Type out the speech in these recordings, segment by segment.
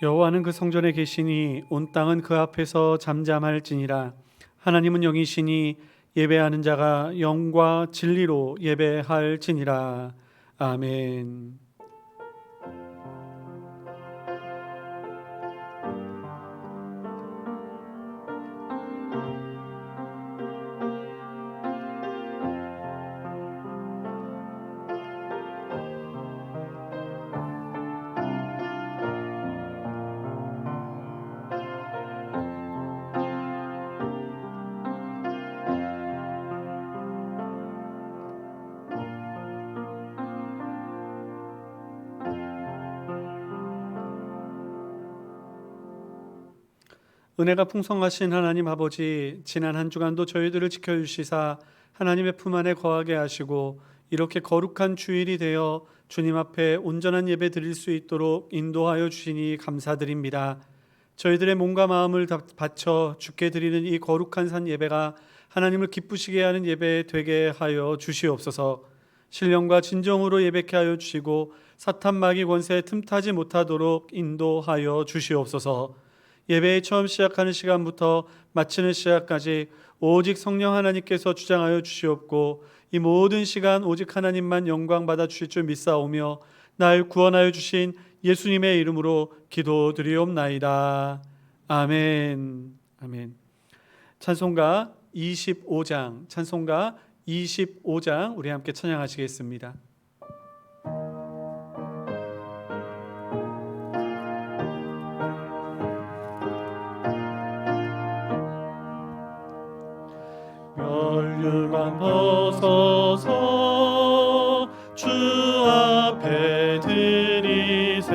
여호와는 그 성전에 계시니 온 땅은 그 앞에서 잠잠할지니라. 하나님은 영이시니 예배하는 자가 영과 진리로 예배할지니라. 아멘. 은혜가 풍성하신 하나님 아버지, 지난 한 주간도 저희들을 지켜주시사 하나님의 품 안에 거하게 하시고 이렇게 거룩한 주일이 되어 주님 앞에 온전한 예배 드릴 수 있도록 인도하여 주시니 감사드립니다. 저희들의 몸과 마음을 바쳐 주께 드리는 이 거룩한 산 예배가 하나님을 기쁘시게 하는 예배 되게 하여 주시옵소서. 신령과 진정으로 예배케 하여 주시고 사탄 마귀 권세에 틈타지 못하도록 인도하여 주시옵소서. 예배의 처음 시작하는 시간부터 마치는 시간까지 오직 성령 하나님께서 주장하여 주시옵고 이 모든 시간 오직 하나님만 영광 받아 주실 줄 믿사오며 날 구원하여 주신 예수님의 이름으로 기도드리옵나이다. 아멘. 아멘. 찬송가 25장 우리 함께 찬양하시겠습니다. 멸류관 벗어서 주 앞에 드리세.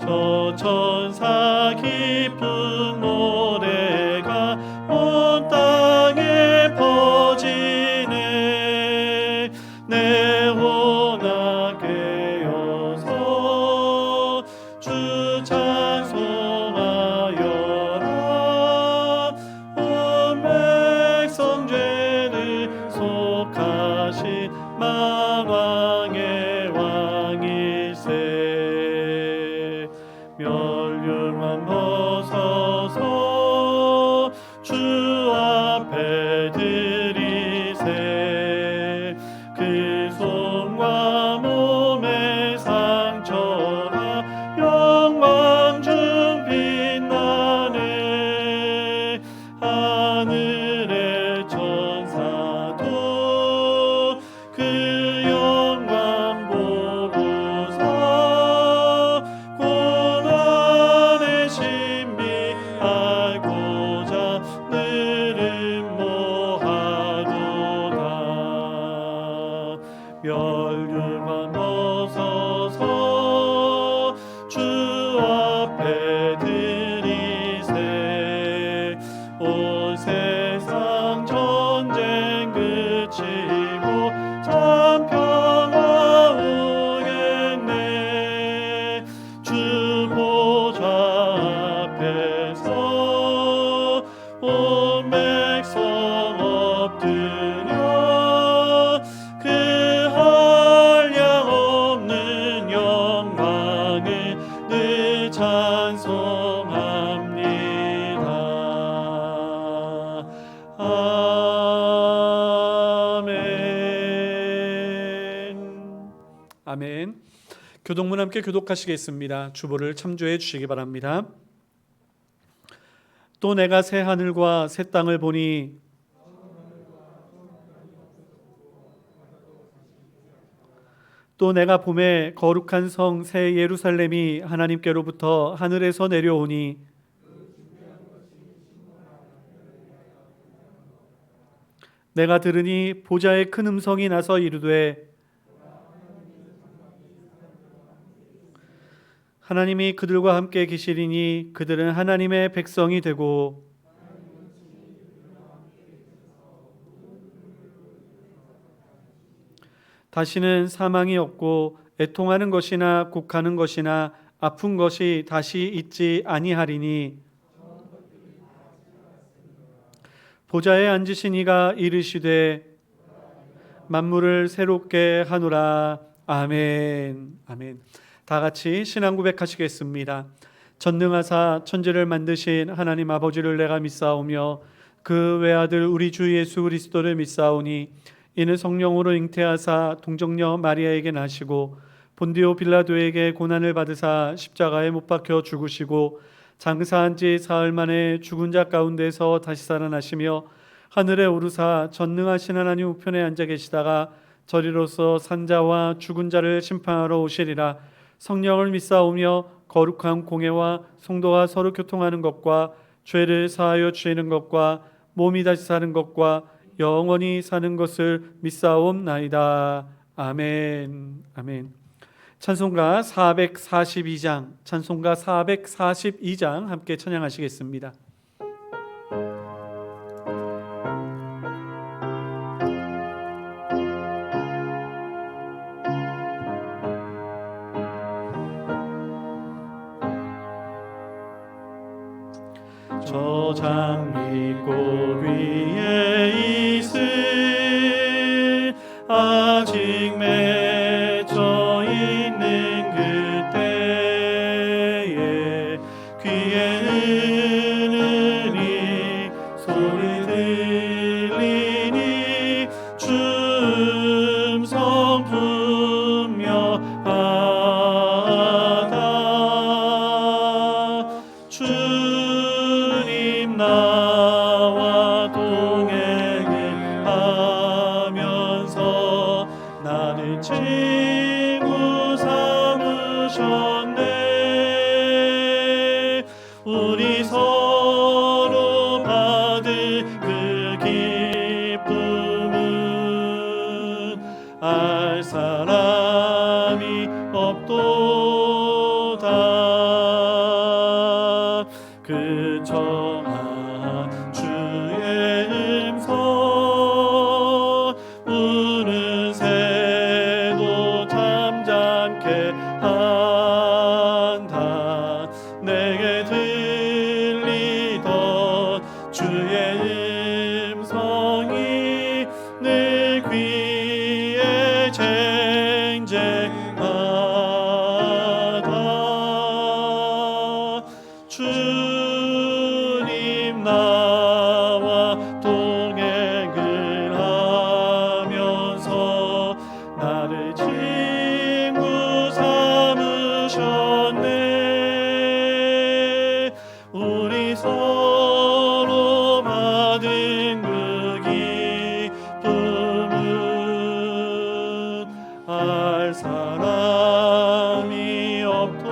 저 천사 기쁜 노래가 온 땅에 퍼지네. 내 혼아 깨어서 주 찬송하여라. 온 백성 죄를 속하신 만왕의 왕일세. 멸류관 벗어서 주 앞에 드리세. 그 손과 몸의 상처가 영광 중 빛나네. 하늘의 천사도 그 영광 보고서 고난의 신비 알고자 늘 음모하도다. 멸류관 벗어서 주 앞에 드리세. 온 세상 전쟁 그치고 참 평화 오겠네. 주 보좌 앞에서 온 백성 엎드려 그 한량없는 영광을 늘 찬송합니다. 아멘. 아멘. 교독문 함께 교독하시겠습니다. 주보를 참조해 주시기 바랍니다. 또 내가 새 하늘과 새 땅을 보니 또 내가 봄에 거룩한 성 새 예루살렘이 하나님께로부터 하늘에서 내려오니 내가 들으니 보좌의 큰 음성이 나서 이르되 하나님이 그들과 함께 계시리니 그들은 하나님의 백성이 되고 다시는 사망이 없고 애통하는 것이나 곡하는 것이나 아픈 것이 다시 있지 아니하리니 보좌에 앉으신 이가 이르시되 만물을 새롭게 하노라. 아멘. 아멘. 다 같이 신앙 고백하시겠습니다. 전능하사 천지를 만드신 하나님 아버지를 내가 믿사오며 그 외아들 우리 주 예수 그리스도를 믿사오니 이는 성령으로 잉태하사 동정녀 마리아에게 나시고 본디오 빌라도에게 고난을 받으사 십자가에 못 박혀 죽으시고 장사한 지 사흘 만에 죽은 자 가운데서 다시 살아나시며 하늘에 오르사 전능하신 하나님 우편에 앉아 계시다가 저리로서 산자와 죽은 자를 심판하러 오시리라. 성령을 믿사오며 거룩한 공회와 성도가 서로 교통하는 것과 죄를 사하여 주시는 것과 몸이 다시 사는 것과 영원히 사는 것을 믿사옵나이다. 아멘. 아멘. 찬송가 442장 함께 찬양하시겠습니다. 저 장미꽃 위에 있을 아직 맺혀 있는 그때에 귀에 흐르니 소리 들리니 주 음성 분명하다. 주님 나와 동행을 하면서 나를 친구 삼으셨네. 우리 서로 받은 그 기쁨은 알 사람이 없도다. 그 정한 주의 음성 우는 새도 잠잠케 한다. 내게 들리던 주의 음성이 늘 귀에 쟁쟁하다. 주님 나와 동행을 하면서 나를 친구 삼으셨네. 우리 서로 받은 그 기쁨은 알 사람이 없도다.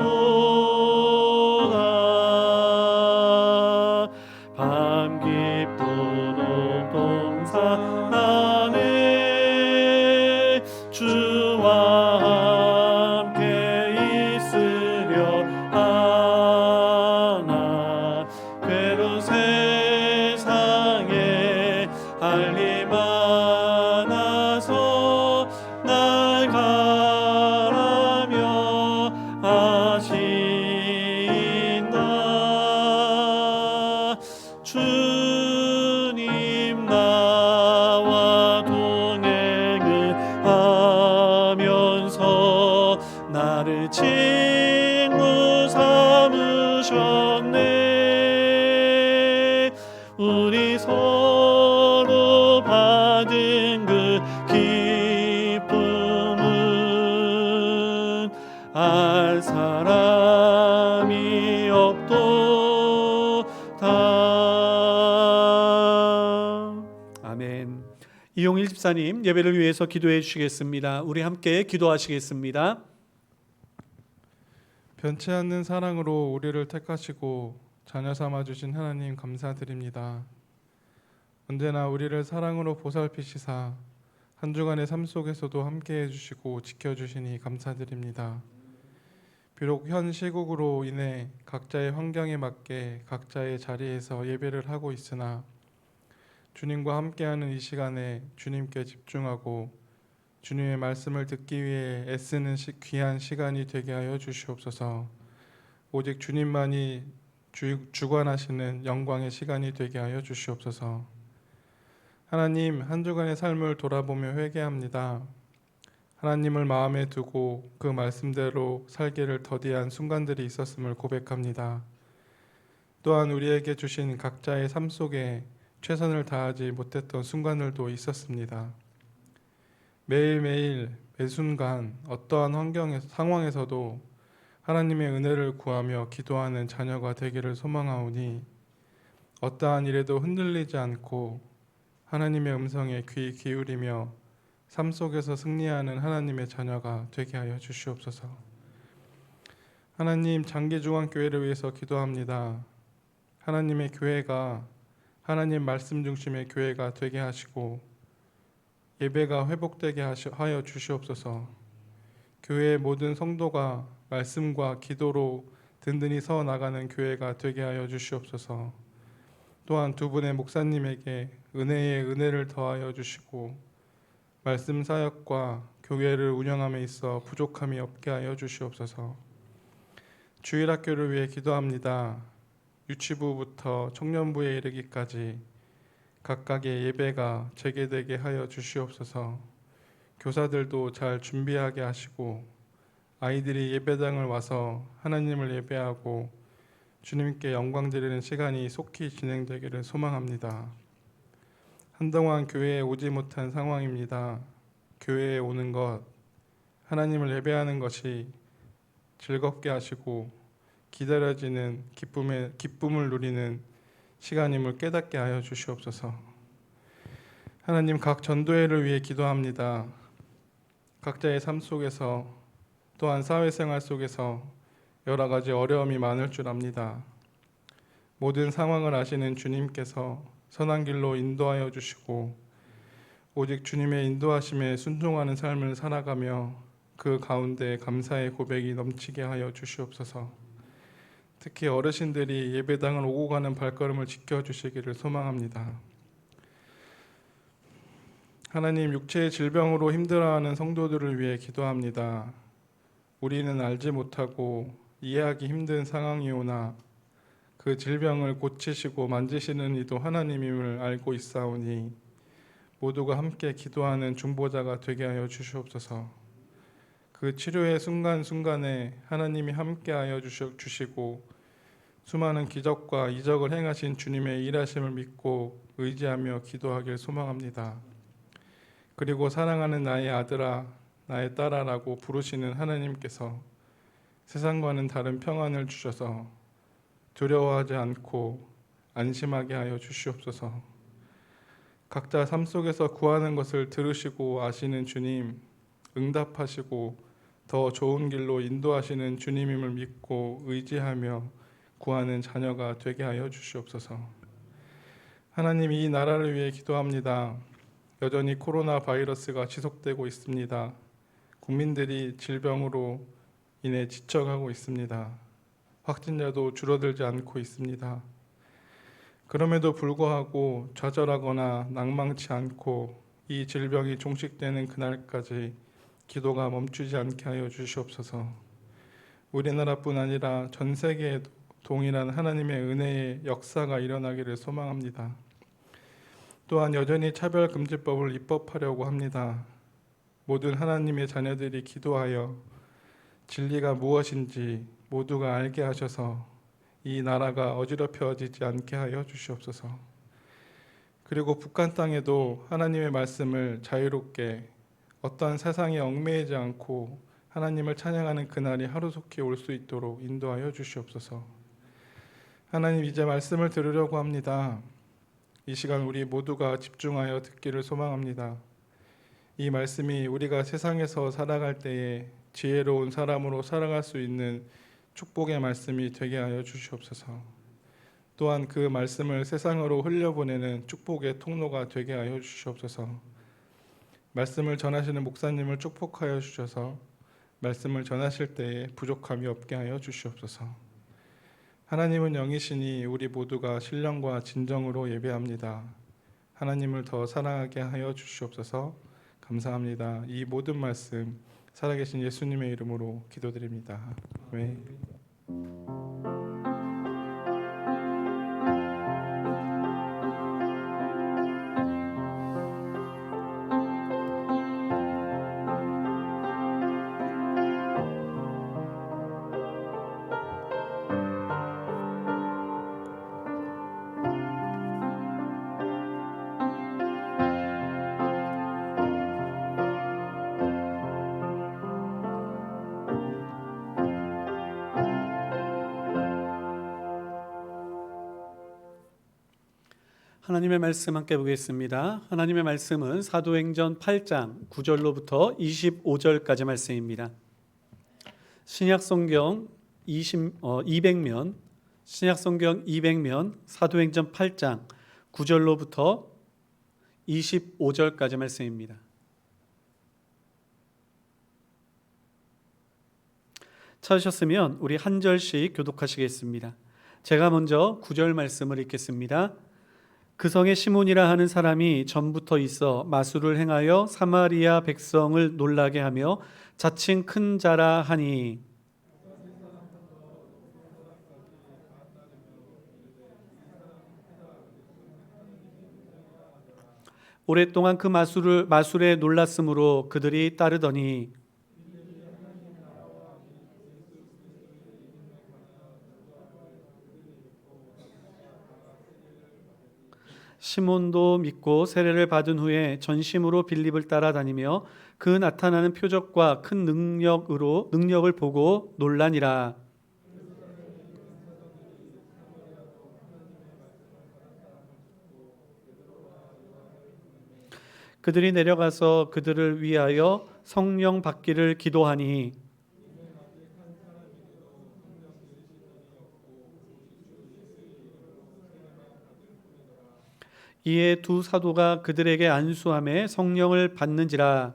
밤 깊도록 동산 안에 주와 함께 있으려 하나. 괴로운 세상에 할 일 많아서 날 가라며 하신다. 주님 나와 동행을 하면서 나를 친구 삼으셨네. 우리 서로 받은 그 기쁨은 알 사람이 없도다. 아멘. 이용일 집사님 예배를 위해서 기도해 주시겠습니다. 우리 함께 기도하시겠습니다. 변치 않는 사랑으로 우리를 택하시고 자녀 삼아 주신 하나님 감사드립니다. 언제나 우리를 사랑으로 보살피시사 한 주간의 삶 속에서도 함께해 주시고 지켜주시니 감사드립니다. 비록 현 시국으로 인해 각자의 환경에 맞게 각자의 자리에서 예배를 하고 있으나 주님과 함께하는 이 시간에 주님께 집중하고 주님의 말씀을 듣기 위해 애쓰는 귀한 시간이 되게 하여 주시옵소서. 오직 주님만이 주관하시는 영광의 시간이 되게 하여 주시옵소서. 하나님, 한 주간의 삶을 돌아보며 회개합니다. 하나님을 마음에 두고 그 말씀대로 살기를 더디한 순간들이 있었음을 고백합니다. 또한 우리에게 주신 각자의 삶 속에 최선을 다하지 못했던 순간들도 있었습니다. 매일매일 매순간 어떠한 상황에서도 하나님의 은혜를 구하며 기도하는 자녀가 되기를 소망하오니 어떠한 일에도 흔들리지 않고 하나님의 음성에 귀 기울이며 삶 속에서 승리하는 하나님의 자녀가 되게 하여 주시옵소서. 하나님, 장기중앙교회를 위해서 기도합니다. 하나님의 교회가 하나님 말씀 중심의 교회가 되게 하시고 예배가 회복되게 하여 주시옵소서. 교회의 모든 성도가 말씀과 기도로 든든히 서 나가는 교회가 되게 하여 주시옵소서. 또한 두 분의 목사님에게 은혜에 은혜를 더하여 주시고 말씀 사역과 교회를 운영함에 있어 부족함이 없게 하여 주시옵소서. 주일학교를 위해 기도합니다. 유치부부터 청년부에 이르기까지 각각의 예배가 재개되게 하여 주시옵소서. 교사들도 잘 준비하게 하시고 아이들이 예배당을 와서 하나님을 예배하고 주님께 영광 드리는 시간이 속히 진행되기를 소망합니다. 한동안 교회에 오지 못한 상황입니다. 교회에 오는 것, 하나님을 예배하는 것이 즐겁게 하시고 기다려지는 기쁨을 누리는 시간임을 깨닫게 하여 주시옵소서. 하나님, 각 전도회를 위해 기도합니다. 각자의 삶 속에서 또한 사회생활 속에서 여러 가지 어려움이 많을 줄 압니다. 모든 상황을 아시는 주님께서 선한 길로 인도하여 주시고 오직 주님의 인도하심에 순종하는 삶을 살아가며 그 가운데 감사의 고백이 넘치게 하여 주시옵소서. 특히 어르신들이 예배당을 오고 가는 발걸음을 지켜주시기를 소망합니다. 하나님, 육체의 질병으로 힘들어하는 성도들을 위해 기도합니다. 우리는 알지 못하고 이해하기 힘든 상황이오나 그 질병을 고치시고 만지시는 이도 하나님임을 알고 있사오니 모두가 함께 기도하는 중보자가 되게 하여 주시옵소서. 그 치료의 순간순간에 하나님이 함께하여 주시고 수많은 기적과 이적을 행하신 주님의 일하심을 믿고 의지하며 기도하길 소망합니다. 그리고 사랑하는 나의 아들아, 나의 딸아라고 부르시는 하나님께서 세상과는 다른 평안을 주셔서 두려워하지 않고 안심하게 하여 주시옵소서. 각자 삶 속에서 구하는 것을 들으시고 아시는 주님, 응답하시고 더 좋은 길로 인도하시는 주님임을 믿고 의지하며 구하는 자녀가 되게 하여 주시옵소서. 하나님, 이 나라를 위해 기도합니다. 여전히 코로나 바이러스가 지속되고 있습니다. 국민들이 질병으로 인해 지쳐가고 있습니다. 확진자도 줄어들지 않고 있습니다. 그럼에도 불구하고 좌절하거나 낭망치 않고 이 질병이 종식되는 그날까지 기도가 멈추지 않게 하여 주시옵소서. 우리나라뿐 아니라 전 세계에 동일한 하나님의 은혜의 역사가 일어나기를 소망합니다. 또한 여전히 차별금지법을 입법하려고 합니다. 모든 하나님의 자녀들이 기도하여 진리가 무엇인지 모두가 알게 하셔서 이 나라가 어지럽혀지지 않게 하여 주시옵소서. 그리고 북한 땅에도 하나님의 말씀을 자유롭게 어떠한 세상에 얽매이지 않고 하나님을 찬양하는 그날이 하루속히 올 수 있도록 인도하여 주시옵소서. 하나님, 이제 말씀을 들으려고 합니다. 이 시간 우리 모두가 집중하여 듣기를 소망합니다. 이 말씀이 우리가 세상에서 살아갈 때에 지혜로운 사람으로 살아갈 수 있는 축복의 말씀이 되게 하여 주시옵소서. 또한 그 말씀을 세상으로 흘려보내는 축복의 통로가 되게 하여 주시옵소서. 말씀을 전하시는 목사님을 축복하여 주셔서 말씀을 전하실 때에 부족함이 없게 하여 주시옵소서. 하나님은 영이시니 우리 모두가 신령과 진정으로 예배합니다. 하나님을 더 사랑하게 하여 주시옵소서. 감사합니다. 이 모든 말씀 살아계신 예수님의 이름으로 기도드립니다. 아멘. 하나님의 말씀 함께 보겠습니다. 하나님의 말씀은 사도행전 8장 9절로부터 25절까지 말씀입니다. 신약성경 200면 신약성경 200면 사도행전 8장 9절로부터 25절까지 말씀입니다. 찾으셨으면 우리 한 절씩 교독하시겠습니다. 제가 먼저 9절 말씀을 읽겠습니다. 그 성에 시몬이라 하는 사람이 전부터 있어 마술을 행하여 사마리아 백성을 놀라게 하며 자칭 큰 자라 하니 오랫동안 그 마술에 놀랐으므로 그들이 따르더니 시몬도 믿고 세례를 받은 후에 전심으로 빌립을 따라다니며 그 나타나는 표적과 큰 능력을 보고 놀라니라. 그들이 내려가서 그들을 위하여 성령 받기를 기도하니 이에 두 사도가 그들에게 안수함에 성령을 받는지라.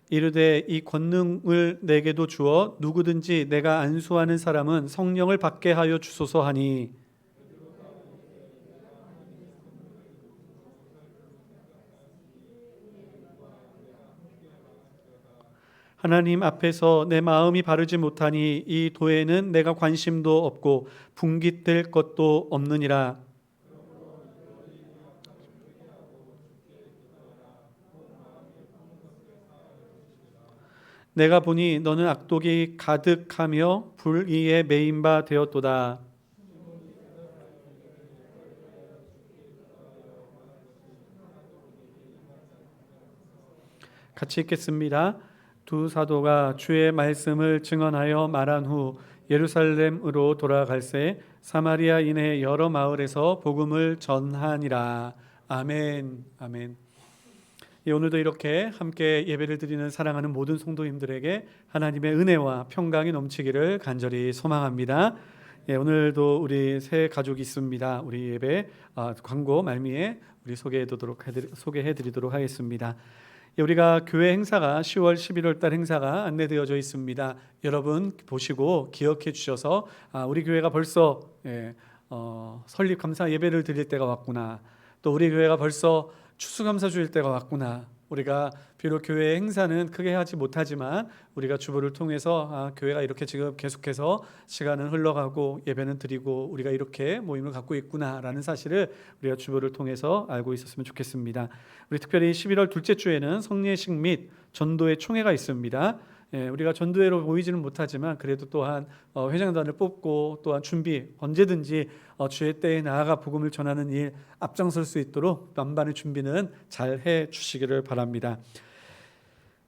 이르되 이 권능을 내게도 주어 누구든지 내가 안수하는 사람은 성령을 받게 하여 주소서 하니 하나님 앞에서 내 마음이 바르지 못하니 이 도에는 내가 관심도 없고 분깃될 것도 없느니라. 내가 보니 너는 악독이 가득하며 불의에 매인 바 되었도다. 같이 읽겠습니다. 두 사도가 주의 말씀을 증언하여 말한 후 예루살렘으로 돌아갈새 사마리아인의 여러 마을에서 복음을 전하니라. 아멘. 아멘. 오늘도 이렇게 함께 예배를 드리는 사랑하는 모든 성도님들에게 하나님의 은혜와 평강이 넘치기를 간절히 소망합니다. 오늘도 우리 새 가족이 있습니다. 우리 예배 광고 말미에 우리 소개해드리도록 하겠습니다. 우리가 교회 행사가 10월 11월 달 행사가 안내되어져 있습니다. 여러분 보시고 기억해 주셔서 우리 교회가 벌써 설립 감사 예배를 드릴 때가 왔구나. 또 우리 교회가 벌써 추수감사 주일 때가 왔구나. 우리가 비록 교회 행사는 크게 하지 못하지만 우리가 주보를 통해서 교회가 이렇게 지금 계속해서 시간은 흘러가고 예배는 드리고 우리가 이렇게 모임을 갖고 있구나라는 사실을 우리가 주보를 통해서 알고 있었으면 좋겠습니다. 우리 특별히 11월 둘째 주에는 성례식 및 전도회 총회가 있습니다. 우리가 전도회로 모이지는 못하지만 그래도 또한 회장단을 뽑고 또한 준비 언제든지 주의 때에 나아가 복음을 전하는 일 앞장설 수 있도록 만반의 준비는 잘 해주시기를 바랍니다.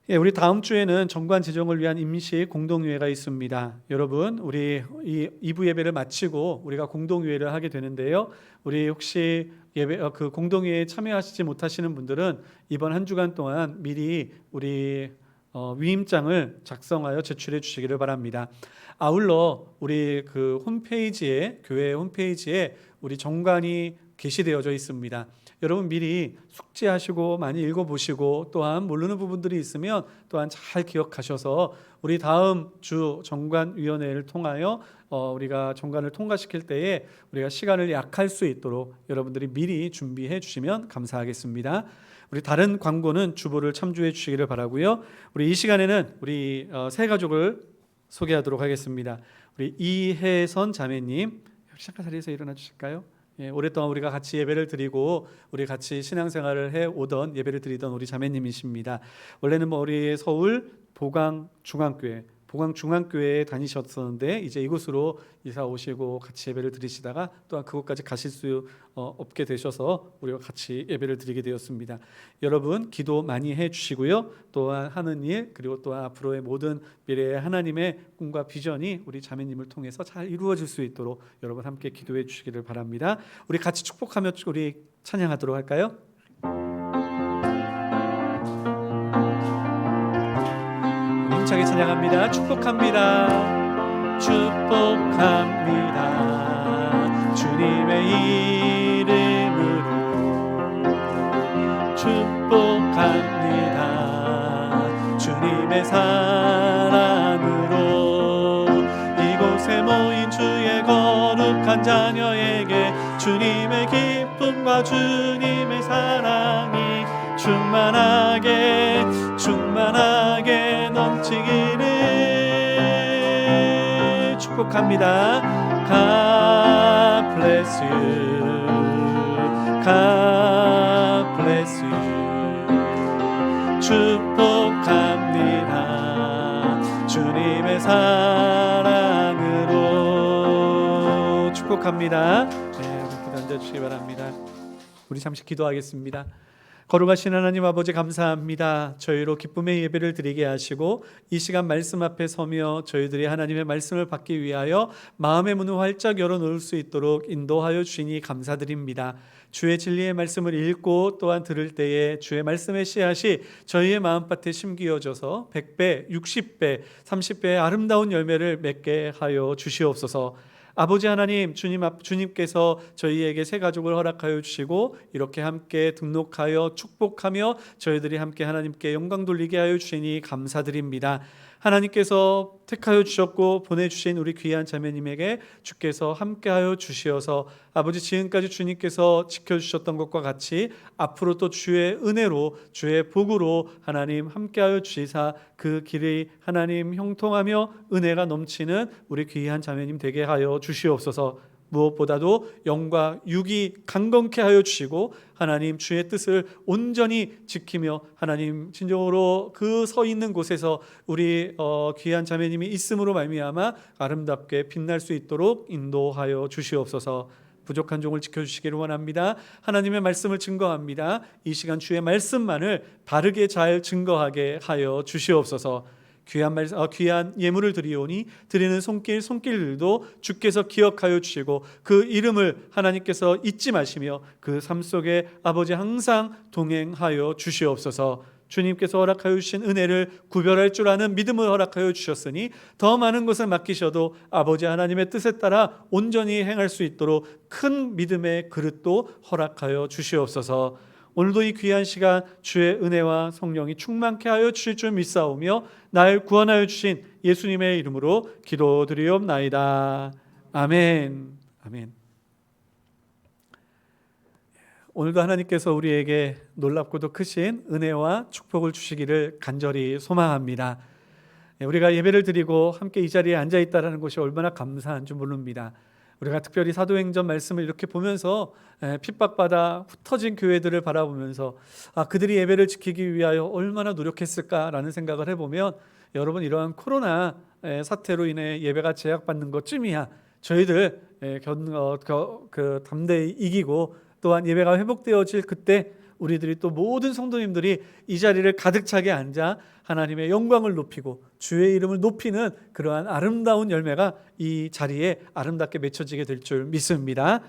우리 다음 주에는 정관 재정을 위한 임시 공동회의가 있습니다. 여러분 우리 이 2부 예배를 마치고 우리가 공동회의를 하게 되는데요. 우리 혹시 그 공동회의에 참여하시지 못하시는 분들은 이번 한 주간 동안 미리 우리 위임장을 작성하여 제출해 주시기를 바랍니다. 아울러 우리 그 교회 홈페이지에 우리 정관이 게시되어져 있습니다. 여러분 미리 숙지하시고 많이 읽어보시고 또한 모르는 부분들이 있으면 또한 잘 기억하셔서 우리 다음 주 정관위원회를 통하여 우리가 정관을 통과시킬 때에 우리가 시간을 약할 수 있도록 여러분들이 미리 준비해 주시면 감사하겠습니다. 우리 다른 광고는 주보를 참조해 주시기를 바라고요. 우리 이 시간에는 우리 새 가족을 소개하도록 하겠습니다. 우리 이혜선 자매님 잠깐 자리에서 일어나 주실까요? 오랫동안 우리가 같이 예배를 드리고 우리 같이 신앙생활을 해오던 예배를 드리던 우리 자매님이십니다. 원래는 우리 서울 보강 중앙교회 보광중앙교회에 다니셨었는데 이제 이곳으로 이사 오시고 같이 예배를 드리시다가 또한 그곳까지 가실 수 없게 되셔서 우리가 같이 예배를 드리게 되었습니다. 여러분 기도 많이 해주시고요. 또한 하는 일 그리고 또 앞으로의 모든 미래의 하나님의 꿈과 비전이 우리 자매님을 통해서 잘 이루어질 수 있도록 여러분 함께 기도해 주시기를 바랍니다. 우리 같이 축복하며 우리 찬양하도록 할까요? 힘차게 찬양합니다. 축복합니다. 축복합니다. 주님의 이름으로 축복합니다. 주님의 사랑으로 이곳에 모인 주의 거룩한 자녀에게 주님의 기쁨과 주님의 사랑이 충만하게 넘치기를 축복합니다. God bless you. God bless you. 축복합니다. 주님의 사랑으로 축복합니다. 네, 기도 앉아주시기 바랍니다. 우리 잠시 기도하겠습니다. 거룩하신 하나님 아버지 감사합니다. 저희로 기쁨의 예배를 드리게 하시고 이 시간 말씀 앞에 서며 저희들이 하나님의 말씀을 받기 위하여 마음의 문을 활짝 열어놓을 수 있도록 인도하여 주시니 감사드립니다. 주의 진리의 말씀을 읽고 또한 들을 때에 주의 말씀의 씨앗이 저희의 마음밭에 심기어져서 100배, 60배, 30배의 아름다운 열매를 맺게 하여 주시옵소서. 아버지 하나님, 주님께서 저희에게 새 가족을 허락하여 주시고 이렇게 함께 등록하여 축복하며 저희들이 함께 하나님께 영광 돌리게 하여 주시니 감사드립니다. 하나님께서 택하여 주셨고 보내주신 우리 귀한 자매님에게 주께서 함께하여 주시어서 아버지 지금까지 주님께서 지켜주셨던 것과 같이 앞으로 또 주의 은혜로 주의 복으로 하나님 함께하여 주시사 그 길이 하나님 형통하며 은혜가 넘치는 우리 귀한 자매님 되게 하여 주시옵소서. 무엇보다도 영과 육이 강건케 하여 주시고 하나님 주의 뜻을 온전히 지키며 하나님 진정으로 그 서 있는 곳에서 우리 귀한 자매님이 있음으로 말미암아 아름답게 빛날 수 있도록 인도하여 주시옵소서. 부족한 종을 지켜주시기를 원합니다. 하나님의 말씀을 증거합니다. 이 시간 주의 말씀만을 바르게 잘 증거하게 하여 주시옵소서. 귀한 예물을 드리오니 드리는 손길들도 주께서 기억하여 주시고 그 이름을 하나님께서 잊지 마시며 그 삶 속에 아버지 항상 동행하여 주시옵소서. 주님께서 허락하여 주신 은혜를 구별할 줄 아는 믿음을 허락하여 주셨으니 더 많은 것을 맡기셔도 아버지 하나님의 뜻에 따라 온전히 행할 수 있도록 큰 믿음의 그릇도 허락하여 주시옵소서. 오늘도 이 귀한 시간 주의 은혜와 성령이 충만케 하여 주실 줄 믿사오며 날 구원하여 주신 예수님의 이름으로 기도드리옵나이다. 아멘. 아멘. 오늘도 하나님께서 우리에게 놀랍고도 크신 은혜와 축복을 주시기를 간절히 소망합니다. 우리가 예배를 드리고 함께 이 자리에 앉아 있다는 것이 얼마나 감사한 줄 모릅니다. 우리가 특별히 사도행전 말씀을 이렇게 보면서 핍박받아 흩어진 교회들을 바라보면서 그들이 예배를 지키기 위하여 얼마나 노력했을까라는 생각을 해보면 여러분 이러한 코로나 사태로 인해 예배가 제약받는 것쯤이야 저희들 담대히 이기고 또한 예배가 회복되어질 그때 우리들이 또 모든 성도님들이 이 자리를 가득 차게 앉아 하나님의 영광을 높이고 주의 이름을 높이는 그러한 아름다운 열매가 이 자리에 아름답게 맺혀지게 될 줄 믿습니다.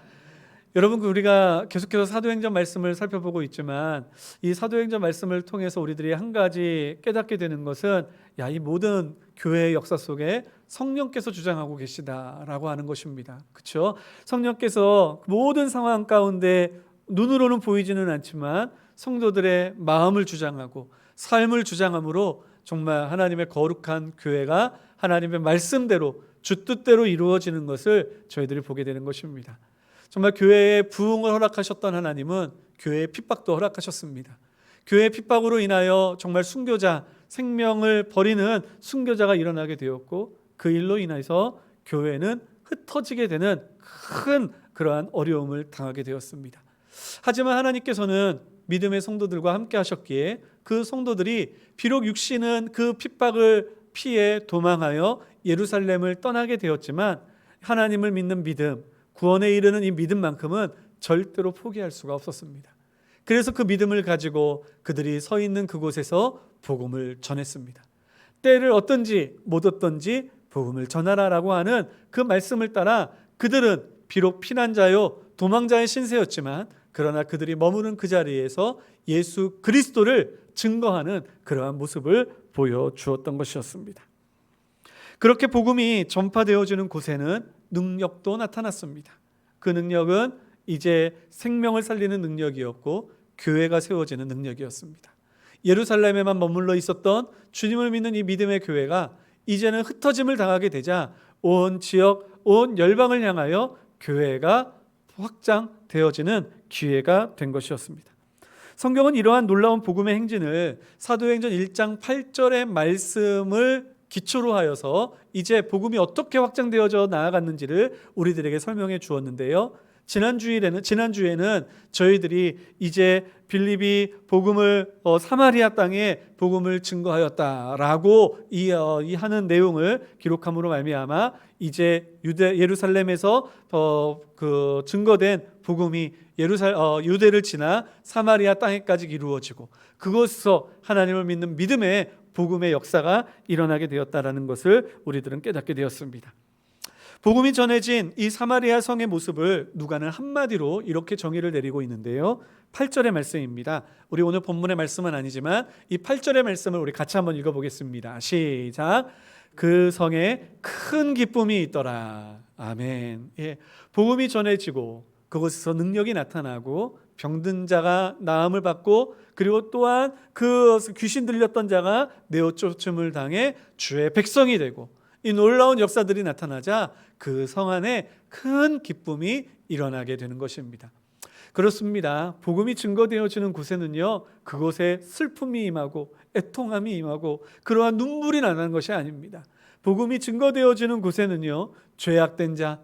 여러분 우리가 계속해서 사도행전 말씀을 살펴보고 있지만 이 사도행전 말씀을 통해서 우리들이 한 가지 깨닫게 되는 것은 이 모든 교회의 역사 속에 성령께서 주장하고 계시다라고 하는 것입니다. 그렇죠? 성령께서 모든 상황 가운데 눈으로는 보이지는 않지만 성도들의 마음을 주장하고 삶을 주장함으로 정말 하나님의 거룩한 교회가 하나님의 말씀대로 주 뜻대로 이루어지는 것을 저희들이 보게 되는 것입니다. 정말 교회의 부흥을 허락하셨던 하나님은 교회의 핍박도 허락하셨습니다. 교회의 핍박으로 인하여 정말 순교자, 생명을 버리는 순교자가 일어나게 되었고 그 일로 인해서 교회는 흩어지게 되는 큰 그러한 어려움을 당하게 되었습니다. 하지만 하나님께서는 믿음의 성도들과 함께 하셨기에 그 성도들이 비록 육신은 그 핍박을 피해 도망하여 예루살렘을 떠나게 되었지만 하나님을 믿는 믿음, 구원에 이르는 이 믿음만큼은 절대로 포기할 수가 없었습니다. 그래서 그 믿음을 가지고 그들이 서 있는 그곳에서 복음을 전했습니다. 때를 얻든지 못 얻든지 복음을 전하라라고 하는 그 말씀을 따라 그들은 비록 피난자요 도망자의 신세였지만 그러나 그들이 머무는 그 자리에서 예수 그리스도를 증거하는 그러한 모습을 보여주었던 것이었습니다. 그렇게 복음이 전파되어지는 곳에는 능력도 나타났습니다. 그 능력은 이제 생명을 살리는 능력이었고 교회가 세워지는 능력이었습니다. 예루살렘에만 머물러 있었던 주님을 믿는 이 믿음의 교회가 이제는 흩어짐을 당하게 되자 온 지역, 온 열방을 향하여 교회가 확장되어지는 기회가 된 것이었습니다. 성경은 이러한 놀라운 복음의 행진을 사도행전 1장 8절의 말씀을 기초로 하여서 이제 복음이 어떻게 확장되어져 나아갔는지를 우리들에게 설명해 주었는데요. 지난주에는 저희들이 이제 빌립이 복음을 사마리아 땅에 복음을 증거하였다라고 하는 내용을 기록함으로 말미암아 이제 예루살렘에서 그 증거된 복음이 유대를 지나 사마리아 땅에까지 이루어지고 그곳에서 하나님을 믿는 믿음의 복음의 역사가 일어나게 되었다라는 것을 우리들은 깨닫게 되었습니다. 복음이 전해진 이 사마리아 성의 모습을 누가는 한마디로 이렇게 정의를 내리고 있는데요. 8절의 말씀입니다. 우리 오늘 본문의 말씀은 아니지만 이 8절의 말씀을 우리 같이 한번 읽어보겠습니다. 시작. 그 성에 큰 기쁨이 있더라. 아멘. 예, 복음이 전해지고 그곳에서 능력이 나타나고 병든 자가 나음을 받고 그리고 또한 그 귀신 들렸던 자가 내어 쫓음을 당해 주의 백성이 되고 이 놀라운 역사들이 나타나자 그 성 안에 큰 기쁨이 일어나게 되는 것입니다. 그렇습니다. 복음이 증거되어지는 곳에는요, 그곳에 슬픔이 임하고 애통함이 임하고 그러한 눈물이 나는 것이 아닙니다. 복음이 증거되어지는 곳에는요, 죄악된 자,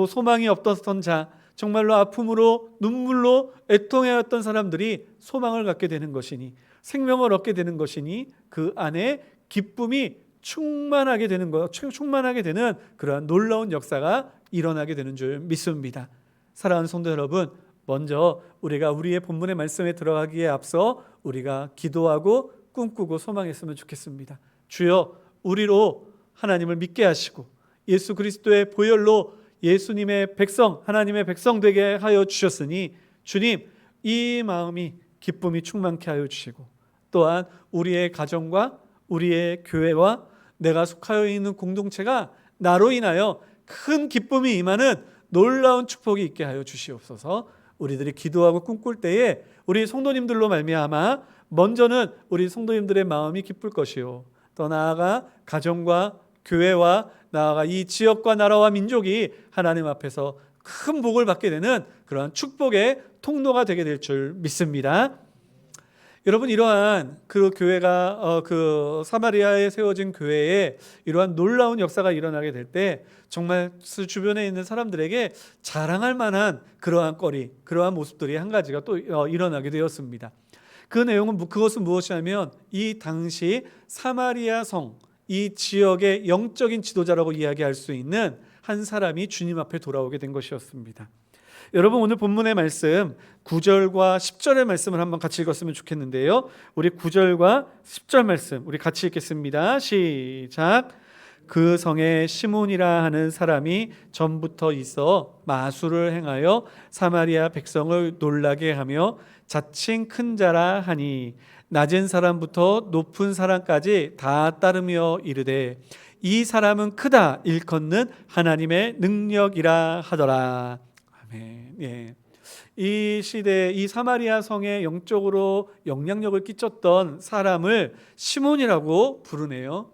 소망이 없었던 자, 정말로 아픔으로 눈물로 애통해왔던 사람들이 소망을 갖게 되는 것이니 생명을 얻게 되는 것이니 그 안에 기쁨이 충만하게 되는 그러한 놀라운 역사가 일어나게 되는 줄 믿습니다. 사랑하는 성도 여러분, 먼저 우리가 우리의 본문의 말씀에 들어가기에 앞서 우리가 기도하고 꿈꾸고 소망했으면 좋겠습니다. 주여, 우리로 하나님을 믿게 하시고 예수 그리스도의 보혈로 예수님의 백성, 하나님의 백성 되게 하여 주셨으니 주님, 이 마음이 기쁨이 충만케 하여 주시고 또한 우리의 가정과 우리의 교회와 내가 속하여 있는 공동체가 나로 인하여 큰 기쁨이 임하는 놀라운 축복이 있게 하여 주시옵소서. 우리들이 기도하고 꿈꿀 때에 우리 성도님들로 말미암아 먼저는 우리 성도님들의 마음이 기쁠 것이요, 더 나아가 가정과 교회와 나아가 이 지역과 나라와 민족이 하나님 앞에서 큰 복을 받게 되는 그러한 축복의 통로가 되게 될 줄 믿습니다. 여러분, 이러한 그 교회가 그 사마리아에 세워진 교회에 이러한 놀라운 역사가 일어나게 될 때 정말 주변에 있는 사람들에게 자랑할 만한 그러한 모습들이 한 가지가 또 일어나게 되었습니다. 그것은 무엇이냐면 이 당시 사마리아 성, 이 지역의 영적인 지도자라고 이야기할 수 있는 한 사람이 주님 앞에 돌아오게 된 것이었습니다. 여러분, 오늘 본문의 말씀 9절과 10절의 말씀을 한번 같이 읽었으면 좋겠는데요. 우리 9절과 10절 말씀 우리 같이 읽겠습니다. 시작. 그 성에 시몬이라 하는 사람이 전부터 있어 마술을 행하여 사마리아 백성을 놀라게 하며 자칭 큰 자라 하니 낮은 사람부터 높은 사람까지 다 따르며 이르되 이 사람은 크다 일컫는 하나님의 능력이라 하더라. 아멘. 예. 이 시대에 이 사마리아 성에 영적으로 영향력을 끼쳤던 사람을 시몬이라고 부르네요.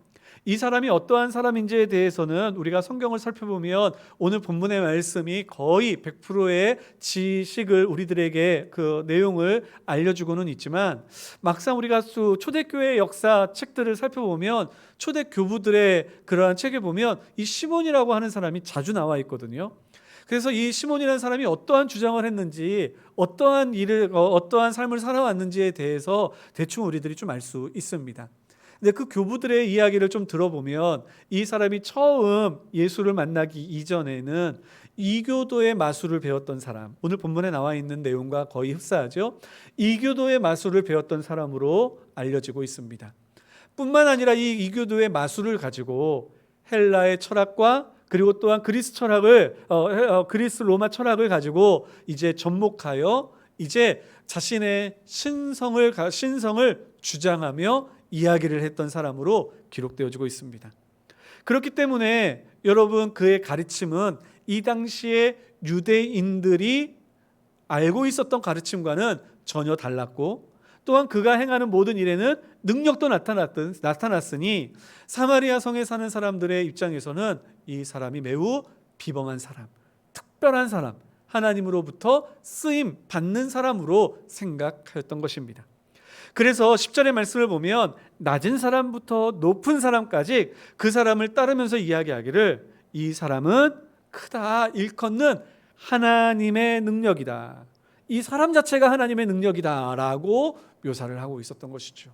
이 사람이 어떠한 사람인지에 대해서는 우리가 성경을 살펴보면 오늘 본문의 말씀이 거의 100%의 지식을 우리들에게 그 내용을 알려주고는 있지만 막상 우리가 초대교회 역사 책들을 살펴보면 초대 교부들의 그러한 책에 보면 이 시몬이라고 하는 사람이 자주 나와 있거든요. 그래서 이 시몬이라는 사람이 어떠한 주장을 했는지, 어떠한 삶을 살아왔는지에 대해서 대충 우리들이 좀 알 수 있습니다. 근데 그 교부들의 이야기를 좀 들어보면 이 사람이 처음 예수를 만나기 이전에는 이교도의 마술을 배웠던 사람, 오늘 본문에 나와 있는 내용과 거의 흡사하죠. 이교도의 마술을 배웠던 사람으로 알려지고 있습니다. 뿐만 아니라 이 이교도의 마술을 가지고 헬라의 철학과 그리고 또한 그리스 철학을 그리스 로마 철학을 가지고 이제 접목하여 이제 자신의 신성을 주장하며 이야기를 했던 사람으로 기록되어지고 있습니다. 그렇기 때문에 여러분, 그의 가르침은 이 당시에 유대인들이 알고 있었던 가르침과는 전혀 달랐고, 또한 그가 행하는 모든 일에는 능력도 나타났으니 사마리아 성에 사는 사람들의 입장에서는 이 사람이 매우 비범한 사람, 특별한 사람, 하나님으로부터 쓰임 받는 사람으로 생각하였던 것입니다. 그래서 10절의 말씀을 보면 낮은 사람부터 높은 사람까지 그 사람을 따르면서 이야기하기를 이 사람은 크다 일컫는 하나님의 능력이다. 이 사람 자체가 하나님의 능력이다라고 묘사를 하고 있었던 것이죠.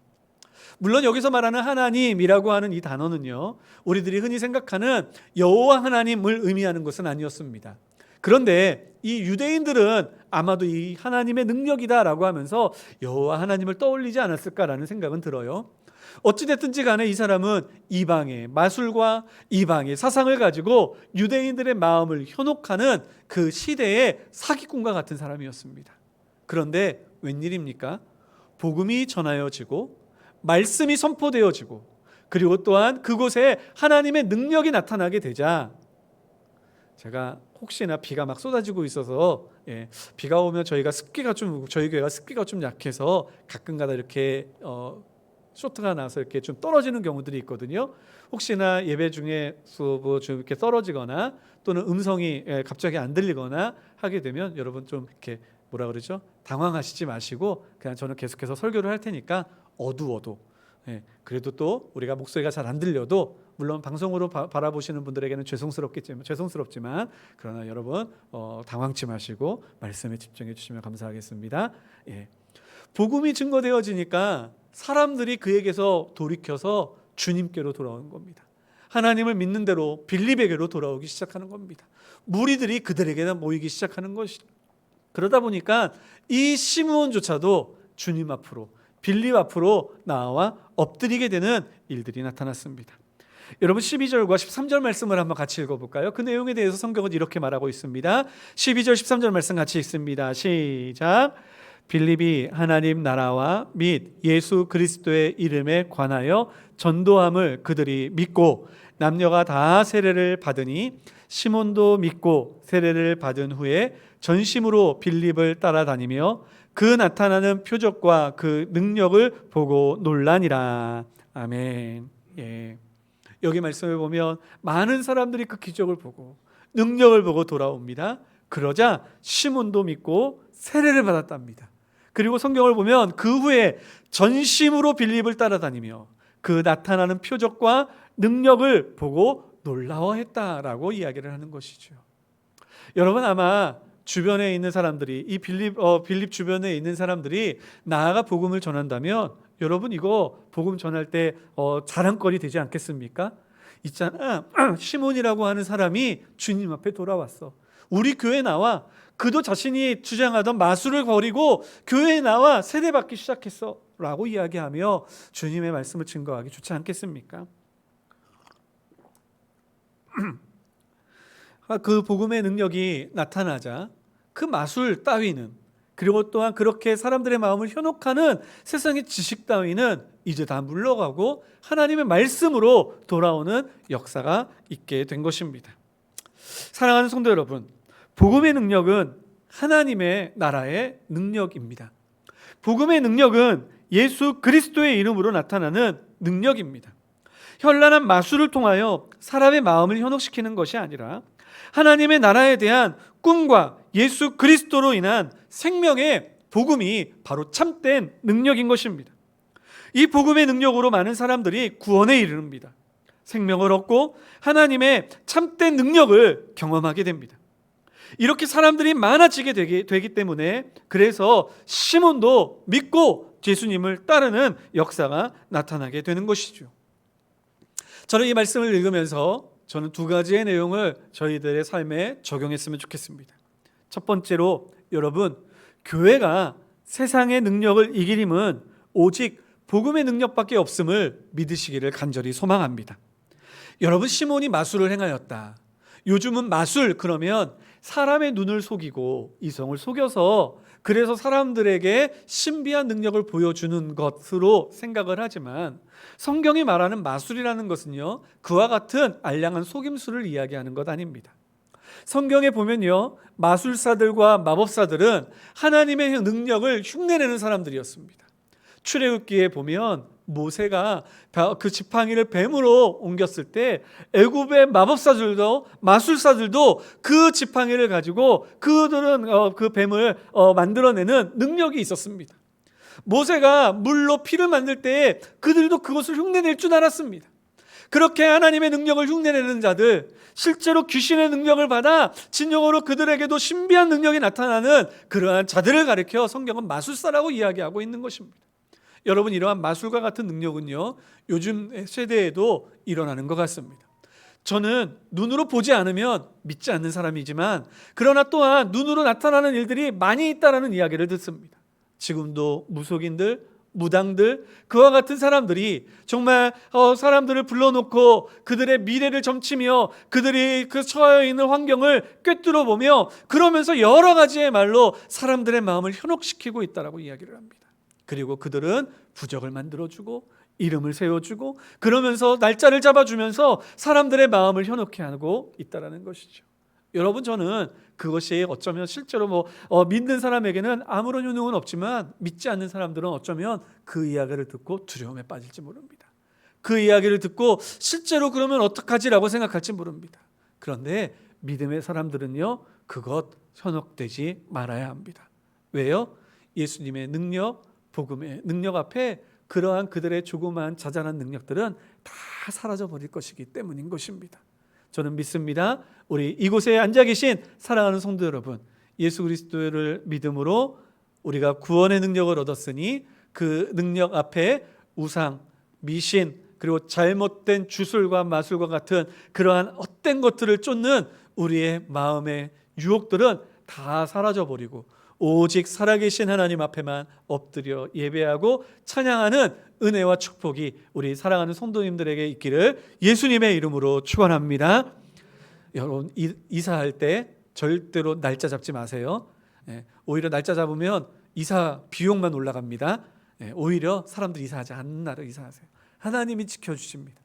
물론 여기서 말하는 하나님이라고 하는 이 단어는요, 우리들이 흔히 생각하는 여호와 하나님을 의미하는 것은 아니었습니다. 그런데 이 유대인들은 아마도 이 하나님의 능력이다라고 하면서 여호와 하나님을 떠올리지 않았을까라는 생각은 들어요. 어찌됐든지 간에 이 사람은 이방의 마술과 이방의 사상을 가지고 유대인들의 마음을 현혹하는 그 시대의 사기꾼과 같은 사람이었습니다. 그런데 웬일입니까? 복음이 전하여지고 말씀이 선포되어지고 그리고 또한 그곳에 하나님의 능력이 나타나게 되자, 제가 혹시나 비가 막 쏟아지고 있어서 비가 오면 저희 교회가 습기가 좀 약해서 가끔가다 이렇게 쇼트가 나서 이렇게 좀 떨어지는 경우들이 있거든요. 혹시나 예배 중에 수업 좀 이렇게 떨어지거나 또는 음성이 갑자기 안 들리거나 하게 되면 여러분 좀 이렇게 당황하시지 마시고 그냥 저는 계속해서 설교를 할 테니까 어두워도 그래도 또 우리가 목소리가 잘 안 들려도 물론 방송으로 바라보시는 분들에게는 죄송스럽지만 그러나 여러분 당황치 마시고 말씀에 집중해 주시면 감사하겠습니다. 복음이 증거되어지니까 사람들이 그에게서 돌이켜서 주님께로 돌아오는 겁니다. 하나님을 믿는 대로 빌립에게로 돌아오기 시작하는 겁니다. 무리들이 그들에게 모이기 시작하는 것이죠. 그러다 보니까 이 시므온조차도 주님 앞으로, 빌립 앞으로 나와 엎드리게 되는 일들이 나타났습니다. 여러분, 12절과 13절 말씀을 한번 같이 읽어볼까요? 그 내용에 대해서 성경은 이렇게 말하고 있습니다. 12절 13절 말씀 같이 읽습니다. 시작. 빌립이 하나님 나라와 및 예수 그리스도의 이름에 관하여 전도함을 그들이 믿고 남녀가 다 세례를 받으니 시몬도 믿고 세례를 받은 후에 전심으로 빌립을 따라다니며 그 나타나는 표적과 그 능력을 보고 놀라니라. 아멘. 여기 말씀을 보면 많은 사람들이 그 기적을 보고 능력을 보고 돌아옵니다. 그러자 시몬도 믿고 세례를 받았답니다. 그리고 성경을 보면 그 후에 전심으로 빌립을 따라다니며 그 나타나는 표적과 능력을 보고 놀라워했다라고 이야기를 하는 것이죠. 여러분, 아마 주변에 있는 사람들이 이 빌립 주변에 있는 사람들이 나아가 복음을 전한다면 여러분, 이거 복음 전할 때 자랑거리 되지 않겠습니까? 있잖아, 시몬이라고 하는 사람이 주님 앞에 돌아왔어. 우리 교회 나와. 그도 자신이 주장하던 마술을 버리고 교회에 나와 세례받기 시작했어 라고 이야기하며 주님의 말씀을 증거하기 좋지 않겠습니까? 그 복음의 능력이 나타나자 그 마술 따위는, 그리고 또한 그렇게 사람들의 마음을 현혹하는 세상의 지식 따위는 이제 다 물러가고 하나님의 말씀으로 돌아오는 역사가 있게 된 것입니다. 사랑하는 성도 여러분, 복음의 능력은 하나님의 나라의 능력입니다. 복음의 능력은 예수 그리스도의 이름으로 나타나는 능력입니다. 현란한 마술을 통하여 사람의 마음을 현혹시키는 것이 아니라 하나님의 나라에 대한 꿈과 예수 그리스도로 인한 생명의 복음이 바로 참된 능력인 것입니다. 이 복음의 능력으로 많은 사람들이 구원에 이르릅니다. 생명을 얻고 하나님의 참된 능력을 경험하게 됩니다. 이렇게 사람들이 많아지게 되기 때문에 그래서 시몬도 믿고 예수님을 따르는 역사가 나타나게 되는 것이죠. 저는 이 말씀을 읽으면서 저는 두 가지의 내용을 저희들의 삶에 적용했으면 좋겠습니다. 첫 번째로 여러분, 교회가 세상의 능력을 이길 힘은 오직 복음의 능력밖에 없음을 믿으시기를 간절히 소망합니다. 여러분, 시몬이 마술을 행하였다. 요즘은 마술 그러면 사람의 눈을 속이고 이성을 속여서 그래서 사람들에게 신비한 능력을 보여주는 것으로 생각을 하지만 성경이 말하는 마술이라는 것은요, 그와 같은 알량한 속임수를 이야기하는 것 아닙니다. 성경에 보면요, 마술사들과 마법사들은 하나님의 능력을 흉내내는 사람들이었습니다. 출애굽기에 보면 모세가 그 지팡이를 뱀으로 옮겼을 때 애굽의 마법사들도 마술사들도 그 지팡이를 가지고 그들은 그 뱀을 만들어내는 능력이 있었습니다. 모세가 물로 피를 만들 때 그들도 그것을 흉내낼 줄 알았습니다. 그렇게 하나님의 능력을 흉내내는 자들, 실제로 귀신의 능력을 받아 진정으로 그들에게도 신비한 능력이 나타나는 그러한 자들을 가리켜 성경은 마술사라고 이야기하고 있는 것입니다. 여러분, 이러한 마술과 같은 능력은요, 요즘 세대에도 일어나는 것 같습니다. 저는 눈으로 보지 않으면 믿지 않는 사람이지만 그러나 또한 눈으로 나타나는 일들이 많이 있다는 이야기를 듣습니다. 지금도 무속인들, 무당들, 그와 같은 사람들이 정말 사람들을 불러놓고 그들의 미래를 점치며 그들이 그 처해 있는 환경을 꿰뚫어 보며 그러면서 여러 가지의 말로 사람들의 마음을 현혹시키고 있다라고 이야기를 합니다. 그리고 그들은 부적을 만들어주고 이름을 세워주고 그러면서 날짜를 잡아주면서 사람들의 마음을 현혹해 하고 있다는 것이죠. 여러분, 저는 그것이 어쩌면 실제로 믿는 사람에게는 아무런 효능은 없지만 믿지 않는 사람들은 어쩌면 그 이야기를 듣고 두려움에 빠질지 모릅니다. 그 이야기를 듣고 실제로 그러면 어떡하지라고 생각할지 모릅니다. 그런데 믿음의 사람들은요, 그것 현혹되지 말아야 합니다. 왜요? 예수님의 능력, 복음의 능력 앞에 그러한 그들의 조그마한 자잘한 능력들은 다 사라져 버릴 것이기 때문인 것입니다. 저는 믿습니다. 우리 이곳에 앉아 계신 사랑하는 성도 여러분, 예수 그리스도를 믿음으로 우리가 구원의 능력을 얻었으니 그 능력 앞에 우상, 미신, 그리고 잘못된 주술과 마술과 같은 그러한 헛된 것들을 쫓는 우리의 마음의 유혹들은 다 사라져 버리고 오직 살아계신 하나님 앞에만 엎드려 예배하고 찬양하는 은혜와 축복이 우리 사랑하는 성도님들에게 있기를 예수님의 이름으로 축원합니다. 여러분, 이사할 때 절대로 날짜 잡지 마세요. 오히려 날짜 잡으면 이사 비용만 올라갑니다. 오히려 사람들이 이사하지 않는 날을 이사하세요. 하나님이 지켜주십니다.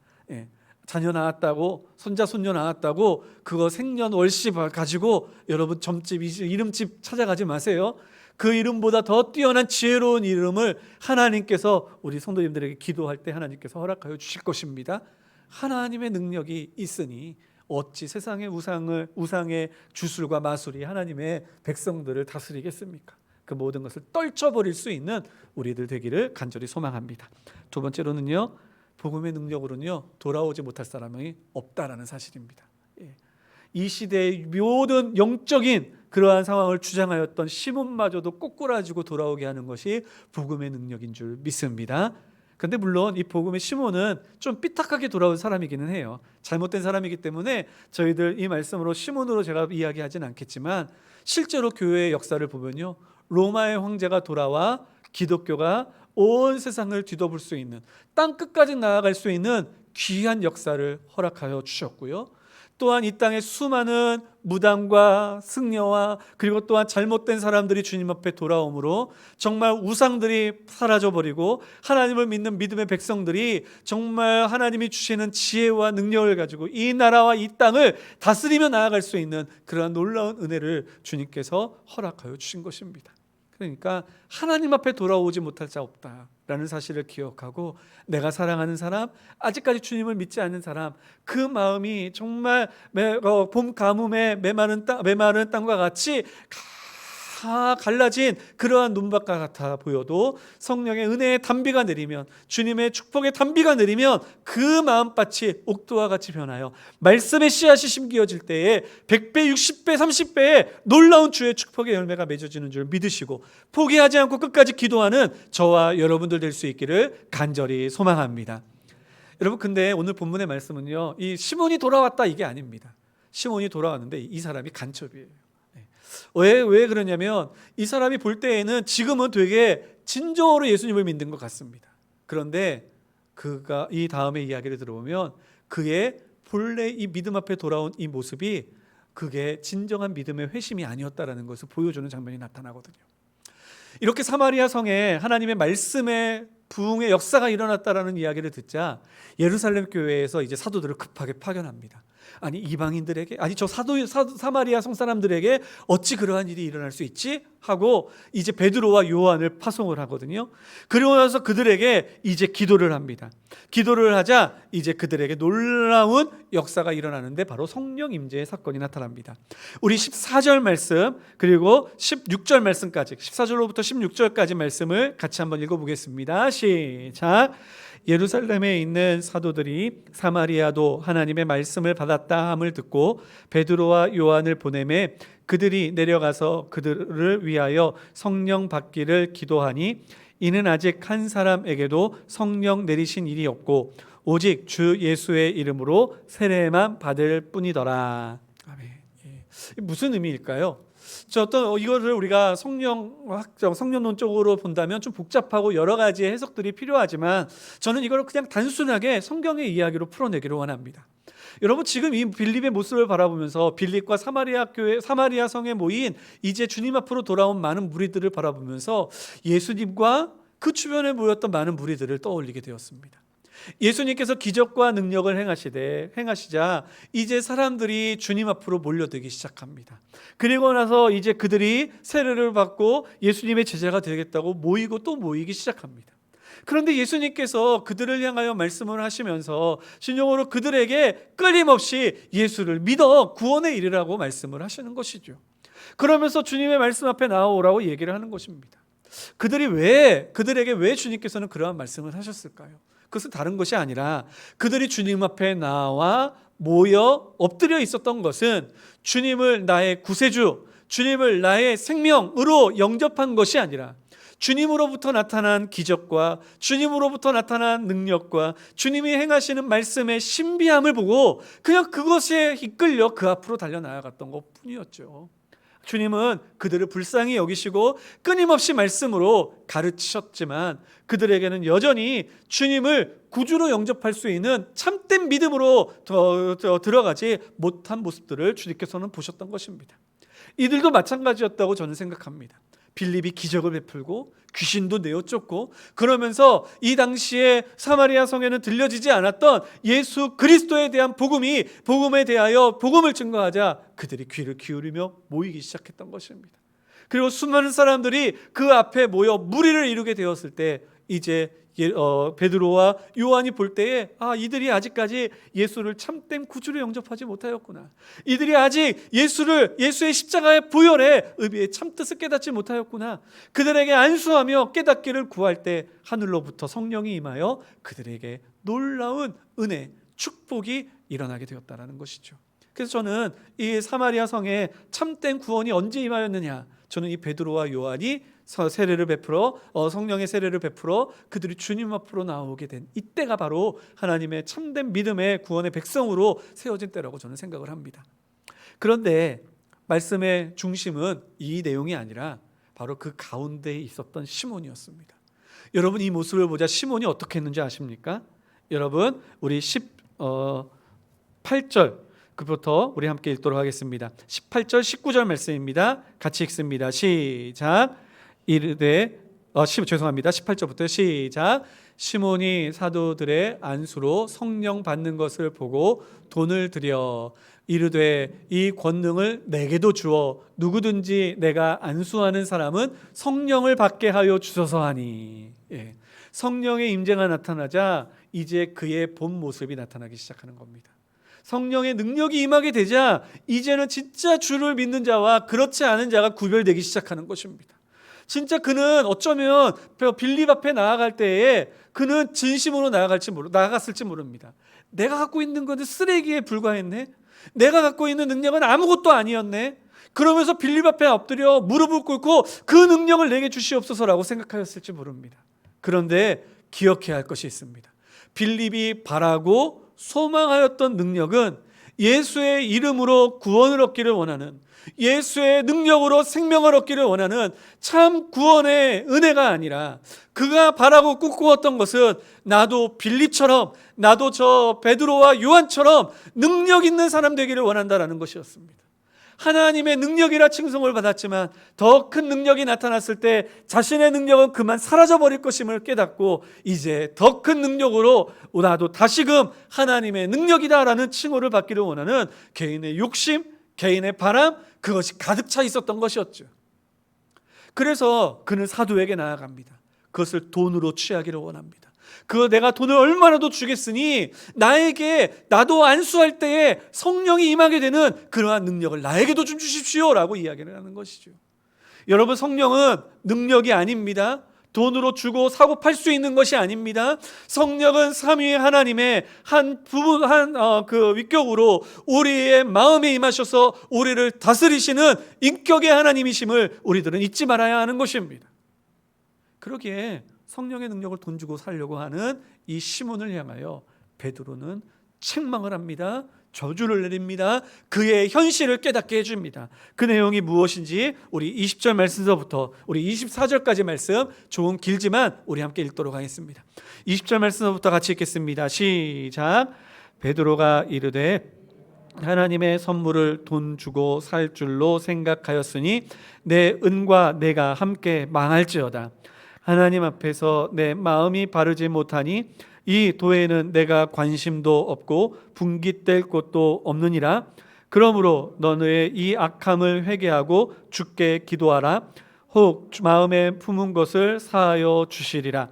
자녀 낳았다고, 손자 손녀 낳았다고 그거 생년월시 가지고 여러분 점집, 이름집 찾아가지 마세요. 그 이름보다 더 뛰어난 지혜로운 이름을 하나님께서 우리 성도님들에게 기도할 때 하나님께서 허락하여 주실 것입니다. 하나님의 능력이 있으니 어찌 세상의 우상의 주술과 마술이 하나님의 백성들을 다스리겠습니까? 그 모든 것을 떨쳐버릴 수 있는 우리들 되기를 간절히 소망합니다. 두 번째로는요, 복음의 능력으로는요 돌아오지 못할 사람이 없다라는 사실입니다. 이 시대의 모든 영적인 그러한 상황을 주장하였던 시몬마저도 꼬꾸라지고 돌아오게 하는 것이 복음의 능력인 줄 믿습니다. 그런데 물론 이 복음의 시몬은 좀 삐딱하게 돌아온 사람이기는 해요. 잘못된 사람이기 때문에 저희들 이 말씀으로 시몬으로 제가 이야기하진 않겠지만 실제로 교회의 역사를 보면요, 로마의 황제가 돌아와 기독교가 온 세상을 뒤덮을 수 있는, 땅 끝까지 나아갈 수 있는 귀한 역사를 허락하여 주셨고요. 또한 이 땅에 수많은 무당과 승려와 그리고 또한 잘못된 사람들이 주님 앞에 돌아오므로 정말 우상들이 사라져버리고 하나님을 믿는 믿음의 백성들이 정말 하나님이 주시는 지혜와 능력을 가지고 이 나라와 이 땅을 다스리며 나아갈 수 있는 그러한 놀라운 은혜를 주님께서 허락하여 주신 것입니다. 그러니까 하나님 앞에 돌아오지 못할 자 없다라는 사실을 기억하고 내가 사랑하는 사람, 아직까지 주님을 믿지 않는 사람, 그 마음이 정말 봄 가뭄에 메마른 땅과 같이 다 갈라진 그러한 눈밭과 같아 보여도 성령의 은혜의 단비가 내리면, 주님의 축복의 단비가 내리면 그 마음밭이 옥토와 같이 변하여 말씀의 씨앗이 심겨질 때에 100배, 60배, 30배의 놀라운 주의 축복의 열매가 맺어지는 줄 믿으시고 포기하지 않고 끝까지 기도하는 저와 여러분들 될 수 있기를 간절히 소망합니다. 여러분, 근데 오늘 본문의 말씀은요, 이 시몬이 돌아왔다 이게 아닙니다. 시몬이 돌아왔는데 이 사람이 간첩이에요. 왜 그러냐면 이 사람이 볼 때에는 지금은 되게 진정으로 예수님을 믿는 것 같습니다. 그런데 그가 이 다음의 이야기를 들어보면 그의 본래 이 믿음 앞에 돌아온 이 모습이 그게 진정한 믿음의 회심이 아니었다라는 것을 보여주는 장면이 나타나거든요. 이렇게 사마리아 성에 하나님의 말씀의 부흥의 역사가 일어났다라는 이야기를 듣자 예루살렘 교회에서 이제 사도들을 급하게 파견합니다. 아니 이방인들에게, 아니 저 사마리아 성 사람들에게 어찌 그러한 일이 일어날 수 있지? 하고 이제 베드로와 요한을 파송을 하거든요. 그러고 나서 그들에게 이제 기도를 합니다. 기도를 하자 이제 그들에게 놀라운 역사가 일어나는데 바로 성령 임재의 사건이 나타납니다. 우리 14절 말씀 그리고 16절 말씀까지, 14절로부터 16절까지 말씀을 같이 한번 읽어보겠습니다. 시작. 예루살렘에 있는 사도들이 사마리아도 하나님의 말씀을 받았다 함을 듣고 베드로와 요한을 보내매 그들이 내려가서 그들을 위하여 성령 받기를 기도하니 이는 아직 한 사람에게도 성령 내리신 일이 없고 오직 주 예수의 이름으로 세례만 받을 뿐이더라. 아멘. 무슨 의미일까요? 이거를 우리가 성령론적으로 본다면 좀 복잡하고 여러 가지 해석들이 필요하지만 저는 이걸 그냥 단순하게 성경의 이야기로 풀어내기를 원합니다. 여러분, 지금 이 빌립의 모습을 바라보면서 빌립과 사마리아 성에 모인 이제 주님 앞으로 돌아온 많은 무리들을 바라보면서 예수님과 그 주변에 모였던 많은 무리들을 떠올리게 되었습니다. 예수님께서 기적과 능력을 행하시자 이제 사람들이 주님 앞으로 몰려들기 시작합니다. 그리고 나서 이제 그들이 세례를 받고 예수님의 제자가 되겠다고 모이고 또 모이기 시작합니다. 그런데 예수님께서 그들을 향하여 말씀을 하시면서 신령으로 그들에게 끊임없이 예수를 믿어 구원에 이르라고 말씀을 하시는 것이죠. 그러면서 주님의 말씀 앞에 나오라고 얘기를 하는 것입니다. 그들에게 왜 주님께서는 그러한 말씀을 하셨을까요? 그것은 다른 것이 아니라 그들이 주님 앞에 나와 모여 엎드려 있었던 것은 주님을 나의 구세주, 주님을 나의 생명으로 영접한 것이 아니라 주님으로부터 나타난 기적과 주님으로부터 나타난 능력과 주님이 행하시는 말씀의 신비함을 보고 그냥 그것에 이끌려 그 앞으로 달려나아갔던 것뿐이었죠. 주님은 그들을 불쌍히 여기시고 끊임없이 말씀으로 가르치셨지만 그들에게는 여전히 주님을 구주로 영접할 수 있는 참된 믿음으로 들어가지 못한 모습들을 주님께서는 보셨던 것입니다. 이들도 마찬가지였다고 저는 생각합니다. 빌립이 기적을 베풀고 귀신도 내어쫓고 그러면서 이 당시에 사마리아 성에는 들려지지 않았던 예수 그리스도에 대한 복음에 대하여 복음을 증거하자 그들이 귀를 기울이며 모이기 시작했던 것입니다. 그리고 수많은 사람들이 그 앞에 모여 무리를 이루게 되었을 때 이제 베드로와 요한이 볼 때에 이들이 아직까지 예수를 참된 구주로 영접하지 못하였구나. 이들이 아직 예수의 십자가의 보혈의 의미의 참뜻을 깨닫지 못하였구나. 그들에게 안수하며 깨닫기를 구할 때 하늘로부터 성령이 임하여 그들에게 놀라운 은혜, 축복이 일어나게 되었다라는 것이죠. 그래서 저는 이 사마리아 성에 참된 구원이 언제 임하였느냐? 저는 이 베드로와 요한이 성령의 세례를 베풀어 그들이 주님 앞으로 나오게 된 이때가 바로 하나님의 참된 믿음의 구원의 백성으로 세워진 때라고 저는 생각을 합니다. 그런데 말씀의 중심은 이 내용이 아니라 바로 그 가운데에 있었던 시몬이었습니다. 여러분, 이 모습을 보자 시몬이 어떻게 했는지 아십니까? 여러분, 우리 18절 그부터 우리 함께 읽도록 하겠습니다. 18절 19절 말씀입니다. 같이 읽습니다. 시작. 18절부터 시작. 시몬이 사도들의 안수로 성령 받는 것을 보고 돈을 들여 이르되 이 권능을 내게도 주어 누구든지 내가 안수하는 사람은 성령을 받게 하여 주소서 하니. 성령의 임재가 나타나자 이제 그의 본 모습이 나타나기 시작하는 겁니다. 성령의 능력이 임하게 되자 이제는 진짜 주를 믿는 자와 그렇지 않은 자가 구별되기 시작하는 것입니다. 진짜 그는 어쩌면 빌립 앞에 나아갈 때에 그는 진심으로 나아갔을지 모릅니다. 내가 갖고 있는 것은 쓰레기에 불과했네. 내가 갖고 있는 능력은 아무것도 아니었네. 그러면서 빌립 앞에 엎드려 무릎을 꿇고 그 능력을 내게 주시옵소서라고 생각하였을지 모릅니다. 그런데 기억해야 할 것이 있습니다. 빌립이 바라고 소망하였던 능력은 예수의 이름으로 구원을 얻기를 원하는, 예수의 능력으로 생명을 얻기를 원하는 참 구원의 은혜가 아니라, 그가 바라고 꿈꾸었던 것은 나도 빌립처럼, 나도 저 베드로와 요한처럼 능력 있는 사람 되기를 원한다라는 것이었습니다. 하나님의 능력이라 칭송을 받았지만 더 큰 능력이 나타났을 때 자신의 능력은 그만 사라져버릴 것임을 깨닫고 이제 더 큰 능력으로 나도 다시금 하나님의 능력이다라는 칭호를 받기를 원하는 개인의 욕심, 개인의 바람, 그것이 가득 차 있었던 것이었죠. 그래서 그는 사도에게 나아갑니다. 그것을 돈으로 취하기를 원합니다. 내가 돈을 얼마나 더 주겠으니 나도 안수할 때에 성령이 임하게 되는 그러한 능력을 나에게도 좀 주십시오라고 이야기를 하는 것이죠. 여러분, 성령은 능력이 아닙니다. 돈으로 주고 사고 팔 수 있는 것이 아닙니다. 성령은 삼위 하나님의 한 부분, 그 위격으로 우리의 마음에 임하셔서 우리를 다스리시는 인격의 하나님이심을 우리들은 잊지 말아야 하는 것입니다. 그러기에 성령의 능력을 돈 주고 살려고 하는 이 시몬을 향하여 베드로는 책망을 합니다. 저주를 내립니다. 그의 현실을 깨닫게 해줍니다. 그 내용이 무엇인지 우리 20절 말씀서부터 우리 24절까지 말씀, 조금 길지만 우리 함께 읽도록 하겠습니다. 20절 말씀서부터 같이 읽겠습니다. 시작. 베드로가 이르되 하나님의 선물을 돈 주고 살 줄로 생각하였으니 내 은과 내가 함께 망할지어다. 하나님 앞에서 내 마음이 바르지 못하니 이 도에는 내가 관심도 없고 분깃될 곳도 없느니라. 그러므로 너의 이 악함을 회개하고 주께 기도하라. 혹 마음에 품은 것을 사하여 주시리라.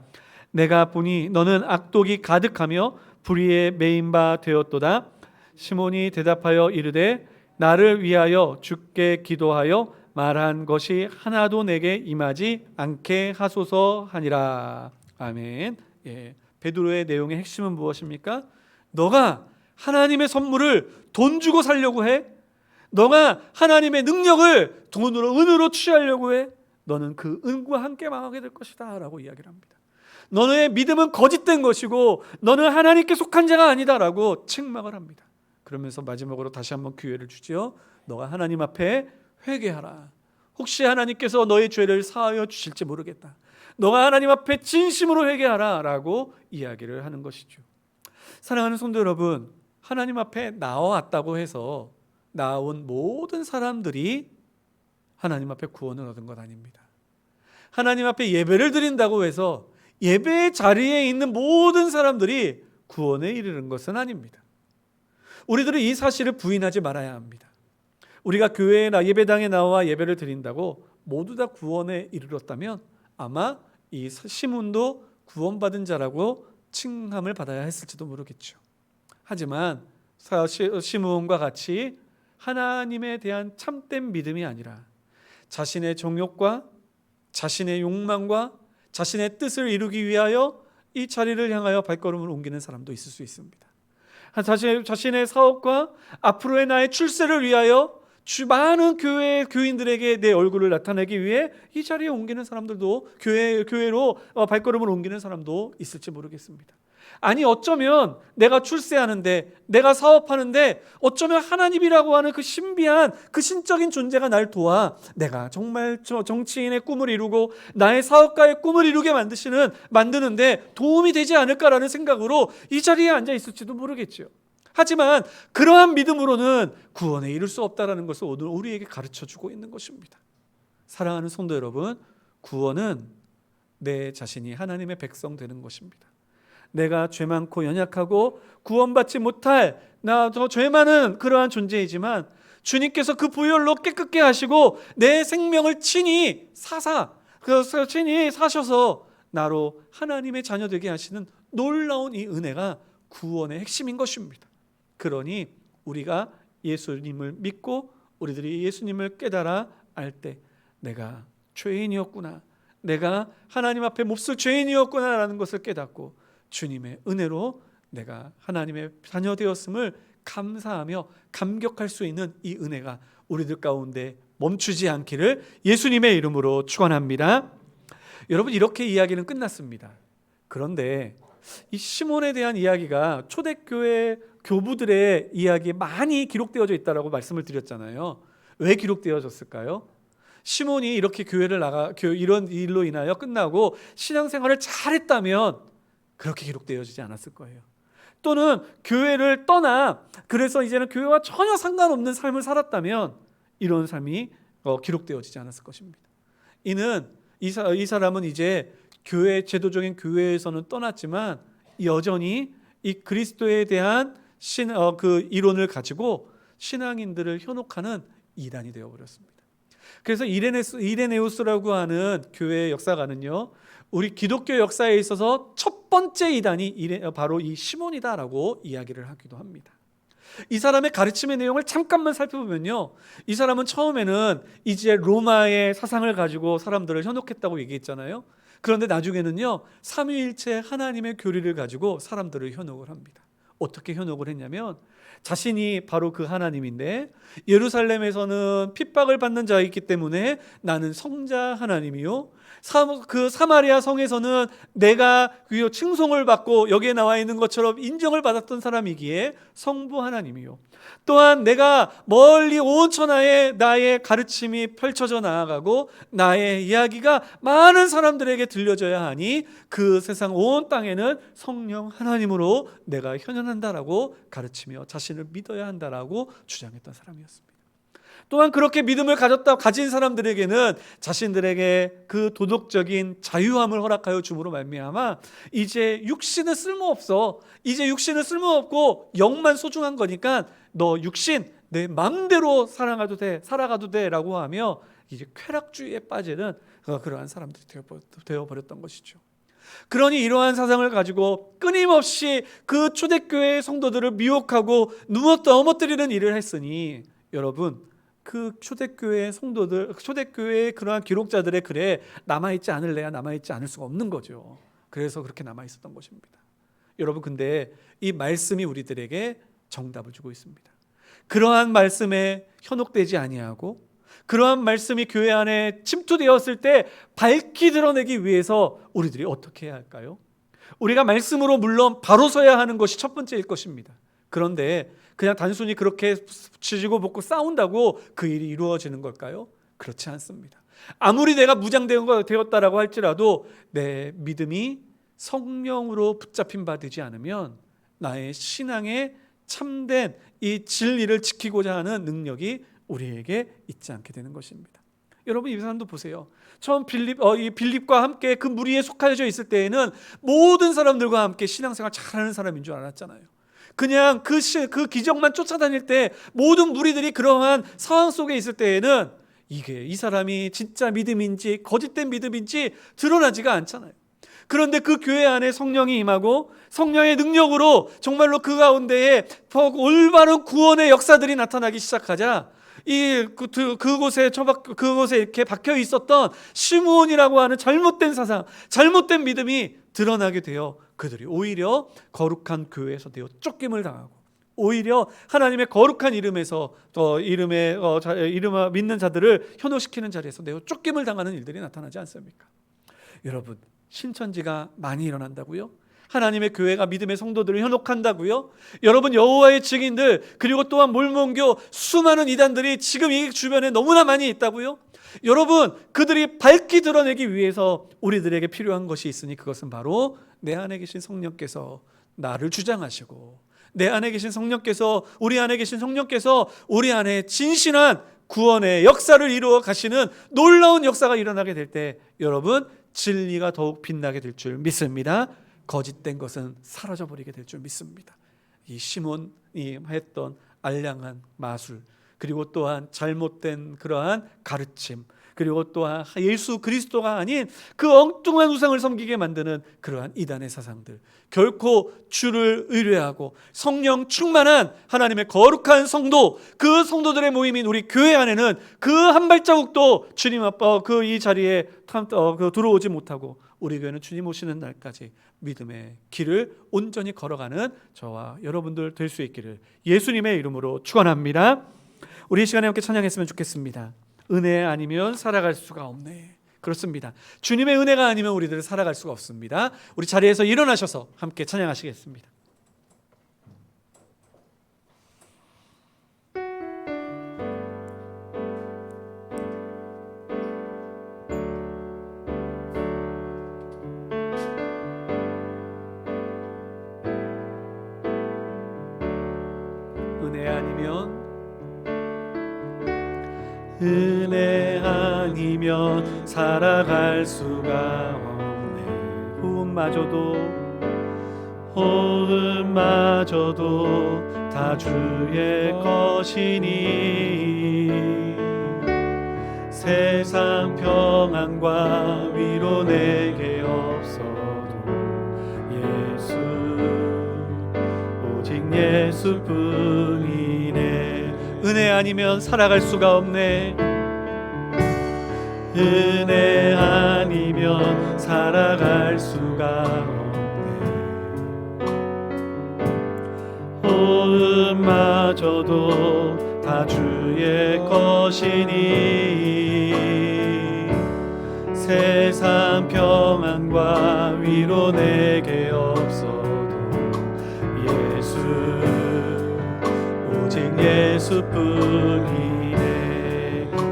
내가 보니 너는 악독이 가득하며 불의에 매인 바 되었도다. 시몬이 대답하여 이르되 나를 위하여 주께 기도하여 말한 것이 하나도 내게 임하지 않게 하소서 하니라. 아멘. 예. 베드로의 내용의 핵심은 무엇입니까? 너가 하나님의 선물을 돈 주고 살려고 해? 너가 하나님의 능력을 돈으로, 은으로 취하려고 해? 너는 그 은과 함께 망하게 될 것이다 라고 이야기를 합니다. 너의 믿음은 거짓된 것이고 너는 하나님께 속한 자가 아니다 라고 책망을 합니다. 그러면서 마지막으로 다시 한번 기회를 주죠. 너가 하나님 앞에 회개하라. 혹시 하나님께서 너의 죄를 사하여 주실지 모르겠다. 너가 하나님 앞에 진심으로 회개하라 라고 이야기를 하는 것이죠. 사랑하는 성도 여러분, 하나님 앞에 나와왔다고 해서 나온 모든 사람들이 하나님 앞에 구원을 얻은 것 아닙니다. 하나님 앞에 예배를 드린다고 해서 예배의 자리에 있는 모든 사람들이 구원에 이르는 것은 아닙니다. 우리들은 이 사실을 부인하지 말아야 합니다. 우리가 교회에 예배당에 나와 예배를 드린다고 모두 다 구원에 이르렀다면 아마 이 시몬도 구원받은 자라고 칭함을 받아야 했을지도 모르겠죠. 하지만 시몬과 같이 하나님에 대한 참된 믿음이 아니라 자신의 정욕과 자신의 욕망과 자신의 뜻을 이루기 위하여 이 자리를 향하여 발걸음을 옮기는 사람도 있을 수 있습니다. 자신의 사업과 앞으로의 나의 출세를 위하여 많은 교인들에게 내 얼굴을 나타내기 위해 이 자리에 옮기는 사람들도, 교회로 발걸음을 옮기는 사람도 있을지 모르겠습니다. 아니, 어쩌면 내가 출세하는데, 내가 사업하는데 어쩌면 하나님이라고 하는 그 신비한 그 신적인 존재가 날 도와 내가 정말 정치인의 꿈을 이루고 나의 사업가의 꿈을 이루게 만드는데 도움이 되지 않을까라는 생각으로 이 자리에 앉아 있을지도 모르겠죠. 하지만 그러한 믿음으로는 구원에 이를 수 없다는 것을 오늘 우리에게 가르쳐주고 있는 것입니다. 사랑하는 성도 여러분, 구원은 내 자신이 하나님의 백성 되는 것입니다. 내가 죄 많고 연약하고 구원받지 못할 저 죄 많은 그러한 존재이지만 주님께서 그 보혈로 깨끗게 하시고 내 생명을 친히 사셔서 나로 하나님의 자녀 되게 하시는 놀라운 이 은혜가 구원의 핵심인 것입니다. 그러니 우리가 예수님을 믿고 우리들이 예수님을 깨달아 알 때 내가 죄인이었구나, 내가 하나님 앞에 몹쓸 죄인이었구나라는 것을 깨닫고 주님의 은혜로 내가 하나님의 자녀 되었음을 감사하며 감격할 수 있는 이 은혜가 우리들 가운데 멈추지 않기를 예수님의 이름으로 축원합니다. 여러분, 이렇게 이야기는 끝났습니다. 그런데 이 시몬에 대한 이야기가 초대교회 교부들의 이야기에 많이 기록되어져 있다라고 말씀을 드렸잖아요. 왜 기록되어졌을까요? 시몬이 이렇게 교회를 이런 일로 인하여 끝나고 신앙생활을 잘했다면 그렇게 기록되어지지 않았을 거예요. 또는 교회를 떠나 그래서 이제는 교회와 전혀 상관없는 삶을 살았다면 이런 삶이 기록되어지지 않았을 것입니다. 이는 이 사람은 이제 교회, 제도적인 교회에서는 떠났지만 여전히 이 그리스도에 대한 그 이론을 가지고 신앙인들을 현혹하는 이단이 되어버렸습니다. 그래서 이레네우스라고 하는 교회의 역사가는요, 우리 기독교 역사에 있어서 첫 번째 이단이 바로 이 시몬이다라고 이야기를 하기도 합니다. 이 사람의 가르침의 내용을 잠깐만 살펴보면요, 이 사람은 처음에는 이제 로마의 사상을 가지고 사람들을 현혹했다고 얘기했잖아요. 그런데 나중에는요, 삼위일체 하나님의 교리를 가지고 사람들을 현혹을 합니다. 어떻게 현혹을 했냐면 자신이 바로 그 하나님인데 예루살렘에서는 핍박을 받는 자이기 때문에 나는 성자 하나님이요, 그 사마리아 성에서는 내가 칭송을 받고 여기에 나와 있는 것처럼 인정을 받았던 사람이기에 성부 하나님이요, 또한 내가 멀리 온 천하에 나의 가르침이 펼쳐져 나아가고 나의 이야기가 많은 사람들에게 들려져야 하니 그 세상 온 땅에는 성령 하나님으로 내가 현현한다라고 가르치며 자신을 믿어야 한다라고 주장했던 사람이었습니다. 또한 그렇게 믿음을 가진 사람들에게는 자신들에게 그 도덕적인 자유함을 허락하여 줌으로 말미암아 이제 육신은 쓸모없어, 이제 육신은 쓸모없고 영만 소중한 거니까 너 육신 내 마음대로 살아가도 돼 라고 하며 이제 쾌락주의에 빠지는 그러한 사람들이 되어버렸던 것이죠. 그러니 이러한 사상을 가지고 끊임없이 그 초대교회의 성도들을 미혹하고 넘어뜨리는 일을 했으니 여러분, 그 초대교회의 성도들, 초대교회의 그러한 기록자들의 글에 남아있지 않을래야 남아있지 않을 수가 없는 거죠. 그래서 그렇게 남아있었던 것입니다. 여러분, 근데 이 말씀이 우리들에게 정답을 주고 있습니다. 그러한 말씀에 현혹되지 아니하고 그러한 말씀이 교회 안에 침투되었을 때 밝히 드러내기 위해서 우리들이 어떻게 해야 할까요? 우리가 말씀으로 물론 바로 서야 하는 것이 첫 번째일 것입니다. 그런데 그냥 단순히 그렇게 지지고 볶고 싸운다고 그 일이 이루어지는 걸까요? 그렇지 않습니다. 아무리 내가 무장되었다라고 할지라도 내 믿음이 성령으로 붙잡힌 바 되지 않으면 나의 신앙의 참된 이 진리를 지키고자 하는 능력이 우리에게 있지 않게 되는 것입니다. 여러분, 이 사람도 보세요. 처음 빌립과 함께 그 무리에 속하여져 있을 때에는 모든 사람들과 함께 신앙생활 잘하는 사람인 줄 알았잖아요. 그냥 그 기적만 쫓아다닐 때 모든 무리들이 그러한 상황 속에 있을 때에는 이 사람이 진짜 믿음인지 거짓된 믿음인지 드러나지가 않잖아요. 그런데 그 교회 안에 성령이 임하고 성령의 능력으로 정말로 그 가운데에 올바른 구원의 역사들이 나타나기 시작하자 그곳에 이렇게 박혀 있었던 시므온이라고 하는 잘못된 사상, 잘못된 믿음이 드러나게 되어 그들이 오히려 거룩한 교회에서 되어 쫓김을 당하고 오히려 하나님의 거룩한 이름에서 이름을 믿는 자들을 현혹시키는 자리에서 내어 쫓김을 당하는 일들이 나타나지 않습니까? 여러분, 신천지가 많이 일어난다고요? 하나님의 교회가 믿음의 성도들을 현혹한다고요? 여러분, 여호와의 증인들 그리고 또한 몰몬교 수많은 이단들이 지금 이 주변에 너무나 많이 있다고요? 여러분, 그들이 밝히 드러내기 위해서 우리들에게 필요한 것이 있으니 그것은 바로 내 안에 계신 성령께서 나를 주장하시고 내 안에 계신 성령께서 우리 안에 계신 성령께서 우리 안에 진실한 구원의 역사를 이루어 가시는 놀라운 역사가 일어나게 될 때 여러분, 진리가 더욱 빛나게 될 줄 믿습니다. 거짓된 것은 사라져버리게 될 줄 믿습니다. 이 시몬이 했던 알량한 마술 그리고 또한 잘못된 그러한 가르침 그리고 또한 예수 그리스도가 아닌 그 엉뚱한 우상을 섬기게 만드는 그러한 이단의 사상들, 결코 주를 의뢰하고 성령 충만한 하나님의 거룩한 성도, 그 성도들의 모임인 우리 교회 안에는 그 한 발자국도 주님 앞 이 자리에 들어오지 못하고, 우리 교회는 주님 오시는 날까지 믿음의 길을 온전히 걸어가는 저와 여러분들 될 수 있기를 예수님의 이름으로 축원합니다. 우리 이 시간에 함께 찬양했으면 좋겠습니다. 은혜 아니면 살아갈 수가 없네. 그렇습니다. 주님의 은혜가 아니면 우리들은 살아갈 수가 없습니다. 우리 자리에서 일어나셔서 함께 찬양하시겠습니다. 은혜 아니면 살아갈 수가 없네. 호흡마저도 다 주의 것이니 세상 평안과 위로 내게 없어도 예수, 오직 예수뿐이네. 은혜 아니면 살아갈 수가 없네. 은혜 아니면 살아갈 수가 없네. 호흡마저도 다 주의 것이니 세상 평안과 위로 내게 없어도 예수, 오직 예수뿐이네.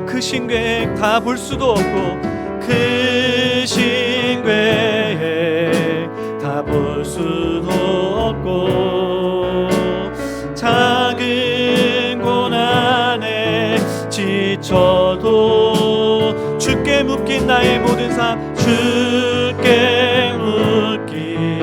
그 신계획 다 볼 수도 없고, 그 신계획 다 볼 수도 없고, 작은 고난에 지쳐도 주께 묶인 나의 모든 삶, 주께 묶인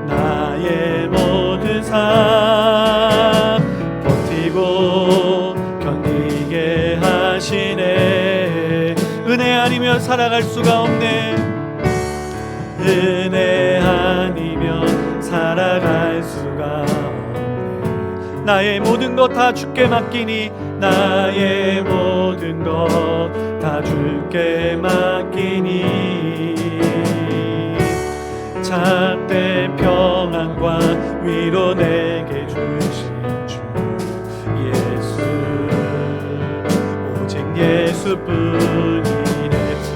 나의 모든 삶 버티고 견디게 하시네. 은혜 아니면 살아갈 수가 없네. 은혜 아니면 살아갈 수가 없네. 나의 모든 것 다 주께 맡기니, 나의 모든 것 다 주께 맡기니 참된 평안과 위로 내게 주신 주 예수, 오직 예수뿐이네.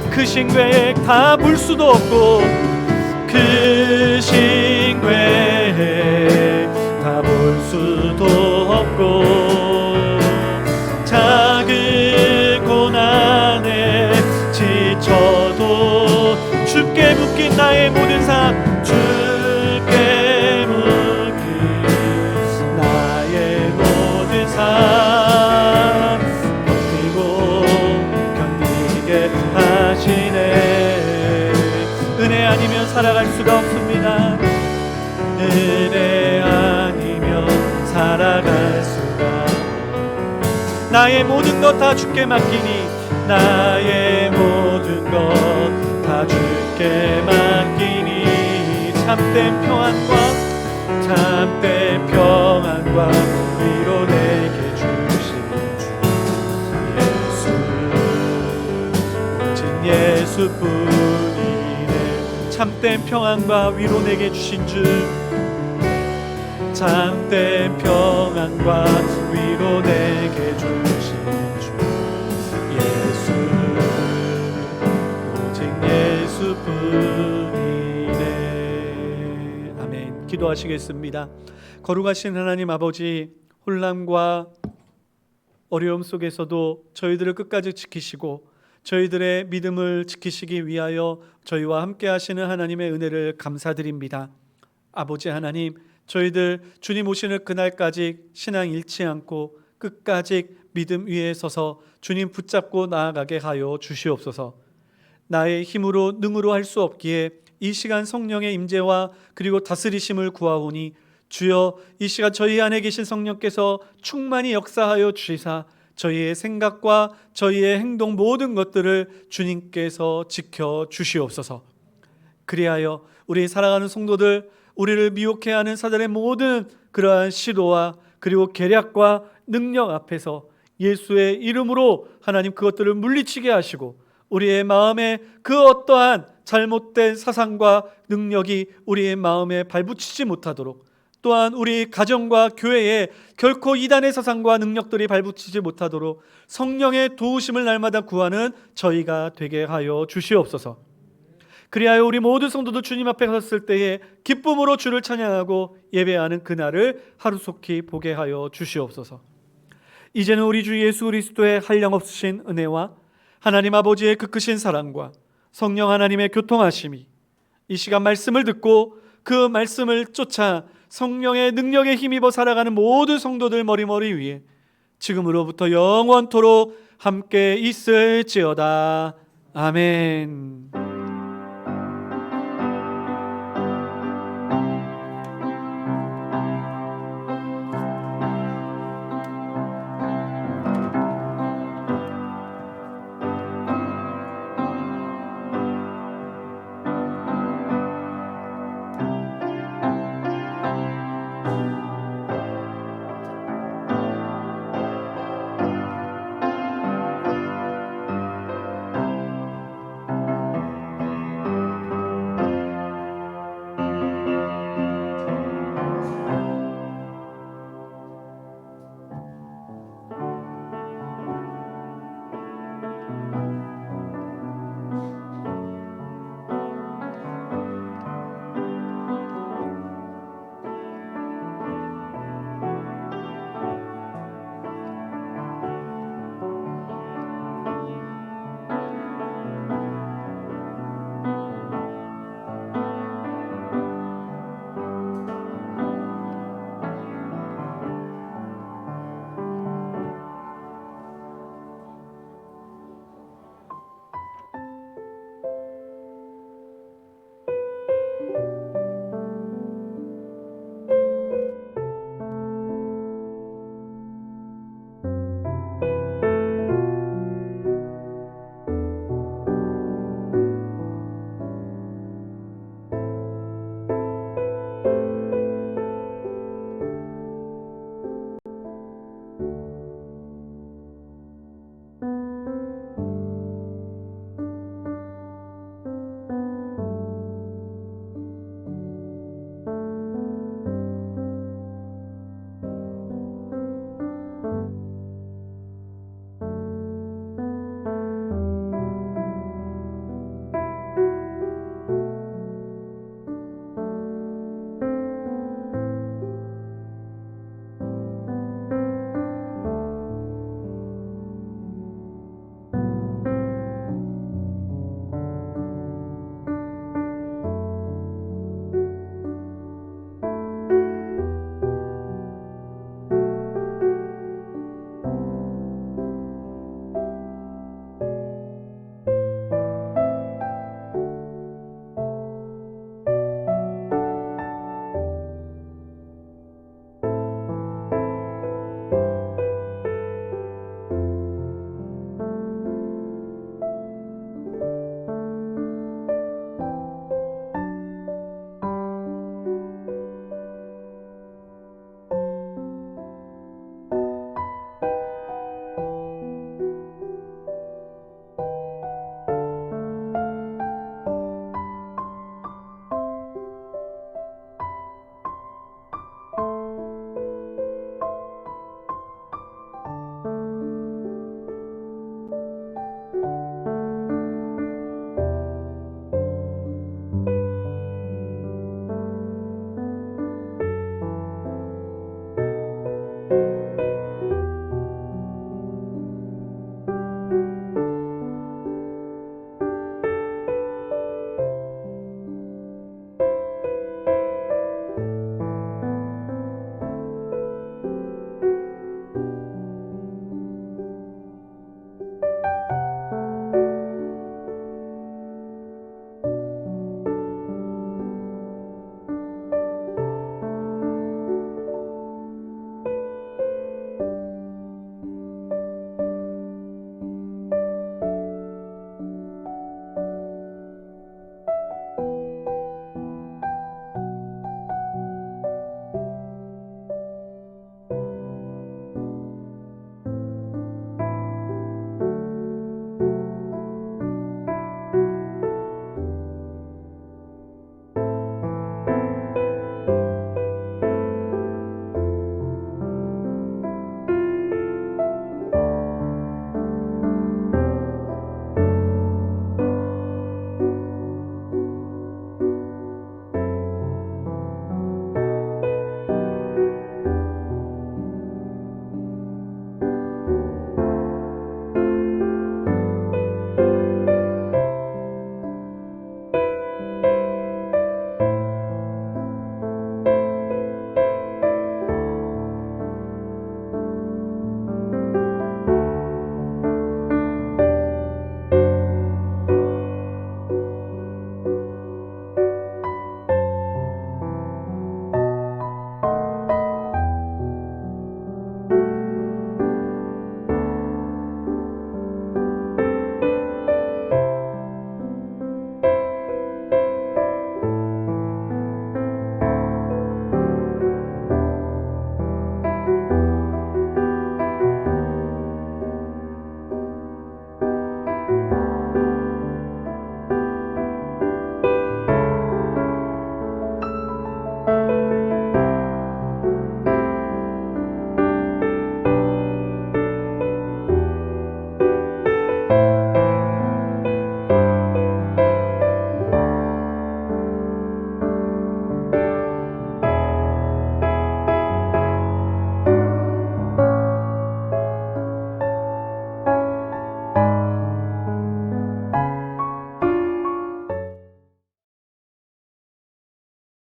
그 신계획 다 볼 수도 없고, 그 신계획 다 볼 수도 없고, 작은 고난에 지쳐도 주께 묶인 나의 모든 삶, 주께 묶인 나의 모든 삶 버티고 견디게 하시네. 은혜 아니면 살아갈 수가 없습니다. 은혜 아니면 살아갈 수가 없네. 나의 모든 것 다 주께 맡기니, 나의 모든 것 다 주께 맡기니 참된 평안과 위로 내게 주신 주 예수, 오직 예수뿐이네. 참된 평안과 위로 내게 주신 주, 참된 평안과 위로 내게 주신 주 예수, 오직 예수뿐이네. 아멘. 기도하시겠습니다. 거룩하신 하나님 아버지, 혼란과 어려움 속에서도 저희들을 끝까지 지키시고 저희들의 믿음을 지키시기 위하여 저희와 함께 하시는 하나님의 은혜를 감사드립니다. 아버지 하나님, 저희들 주님 오시는 그날까지 신앙 잃지 않고 끝까지 믿음 위에 서서 주님 붙잡고 나아가게 하여 주시옵소서. 나의 힘으로 능으로 할 수 없기에 이 시간 성령의 임재와 그리고 다스리심을 구하오니, 주여 이 시간 저희 안에 계신 성령께서 충만히 역사하여 주시사 저희의 생각과 저희의 행동 모든 것들을 주님께서 지켜 주시옵소서. 그리하여 우리 살아가는 성도들, 우리를 미혹해 하는 사단의 모든 그러한 시도와 그리고 계략과 능력 앞에서 예수의 이름으로 하나님 그것들을 물리치게 하시고 우리의 마음에 그 어떠한 잘못된 사상과 능력이 우리의 마음에 발붙이지 못하도록, 또한 우리 가정과 교회에 결코 이단의 사상과 능력들이 발붙이지 못하도록 성령의 도우심을 날마다 구하는 저희가 되게 하여 주시옵소서. 그리하여 우리 모든 성도들 주님 앞에 섰을 때에 기쁨으로 주를 찬양하고 예배하는 그날을 하루속히 보게 하여 주시옵소서. 이제는 우리 주 예수 그리스도의 한량없으신 은혜와 하나님 아버지의 그 크신 사랑과 성령 하나님의 교통하심이 이 시간 말씀을 듣고 그 말씀을 쫓아 성령의 능력에 힘입어 살아가는 모든 성도들 머리머리 위에 지금으로부터 영원토록 함께 있을지어다. 아멘.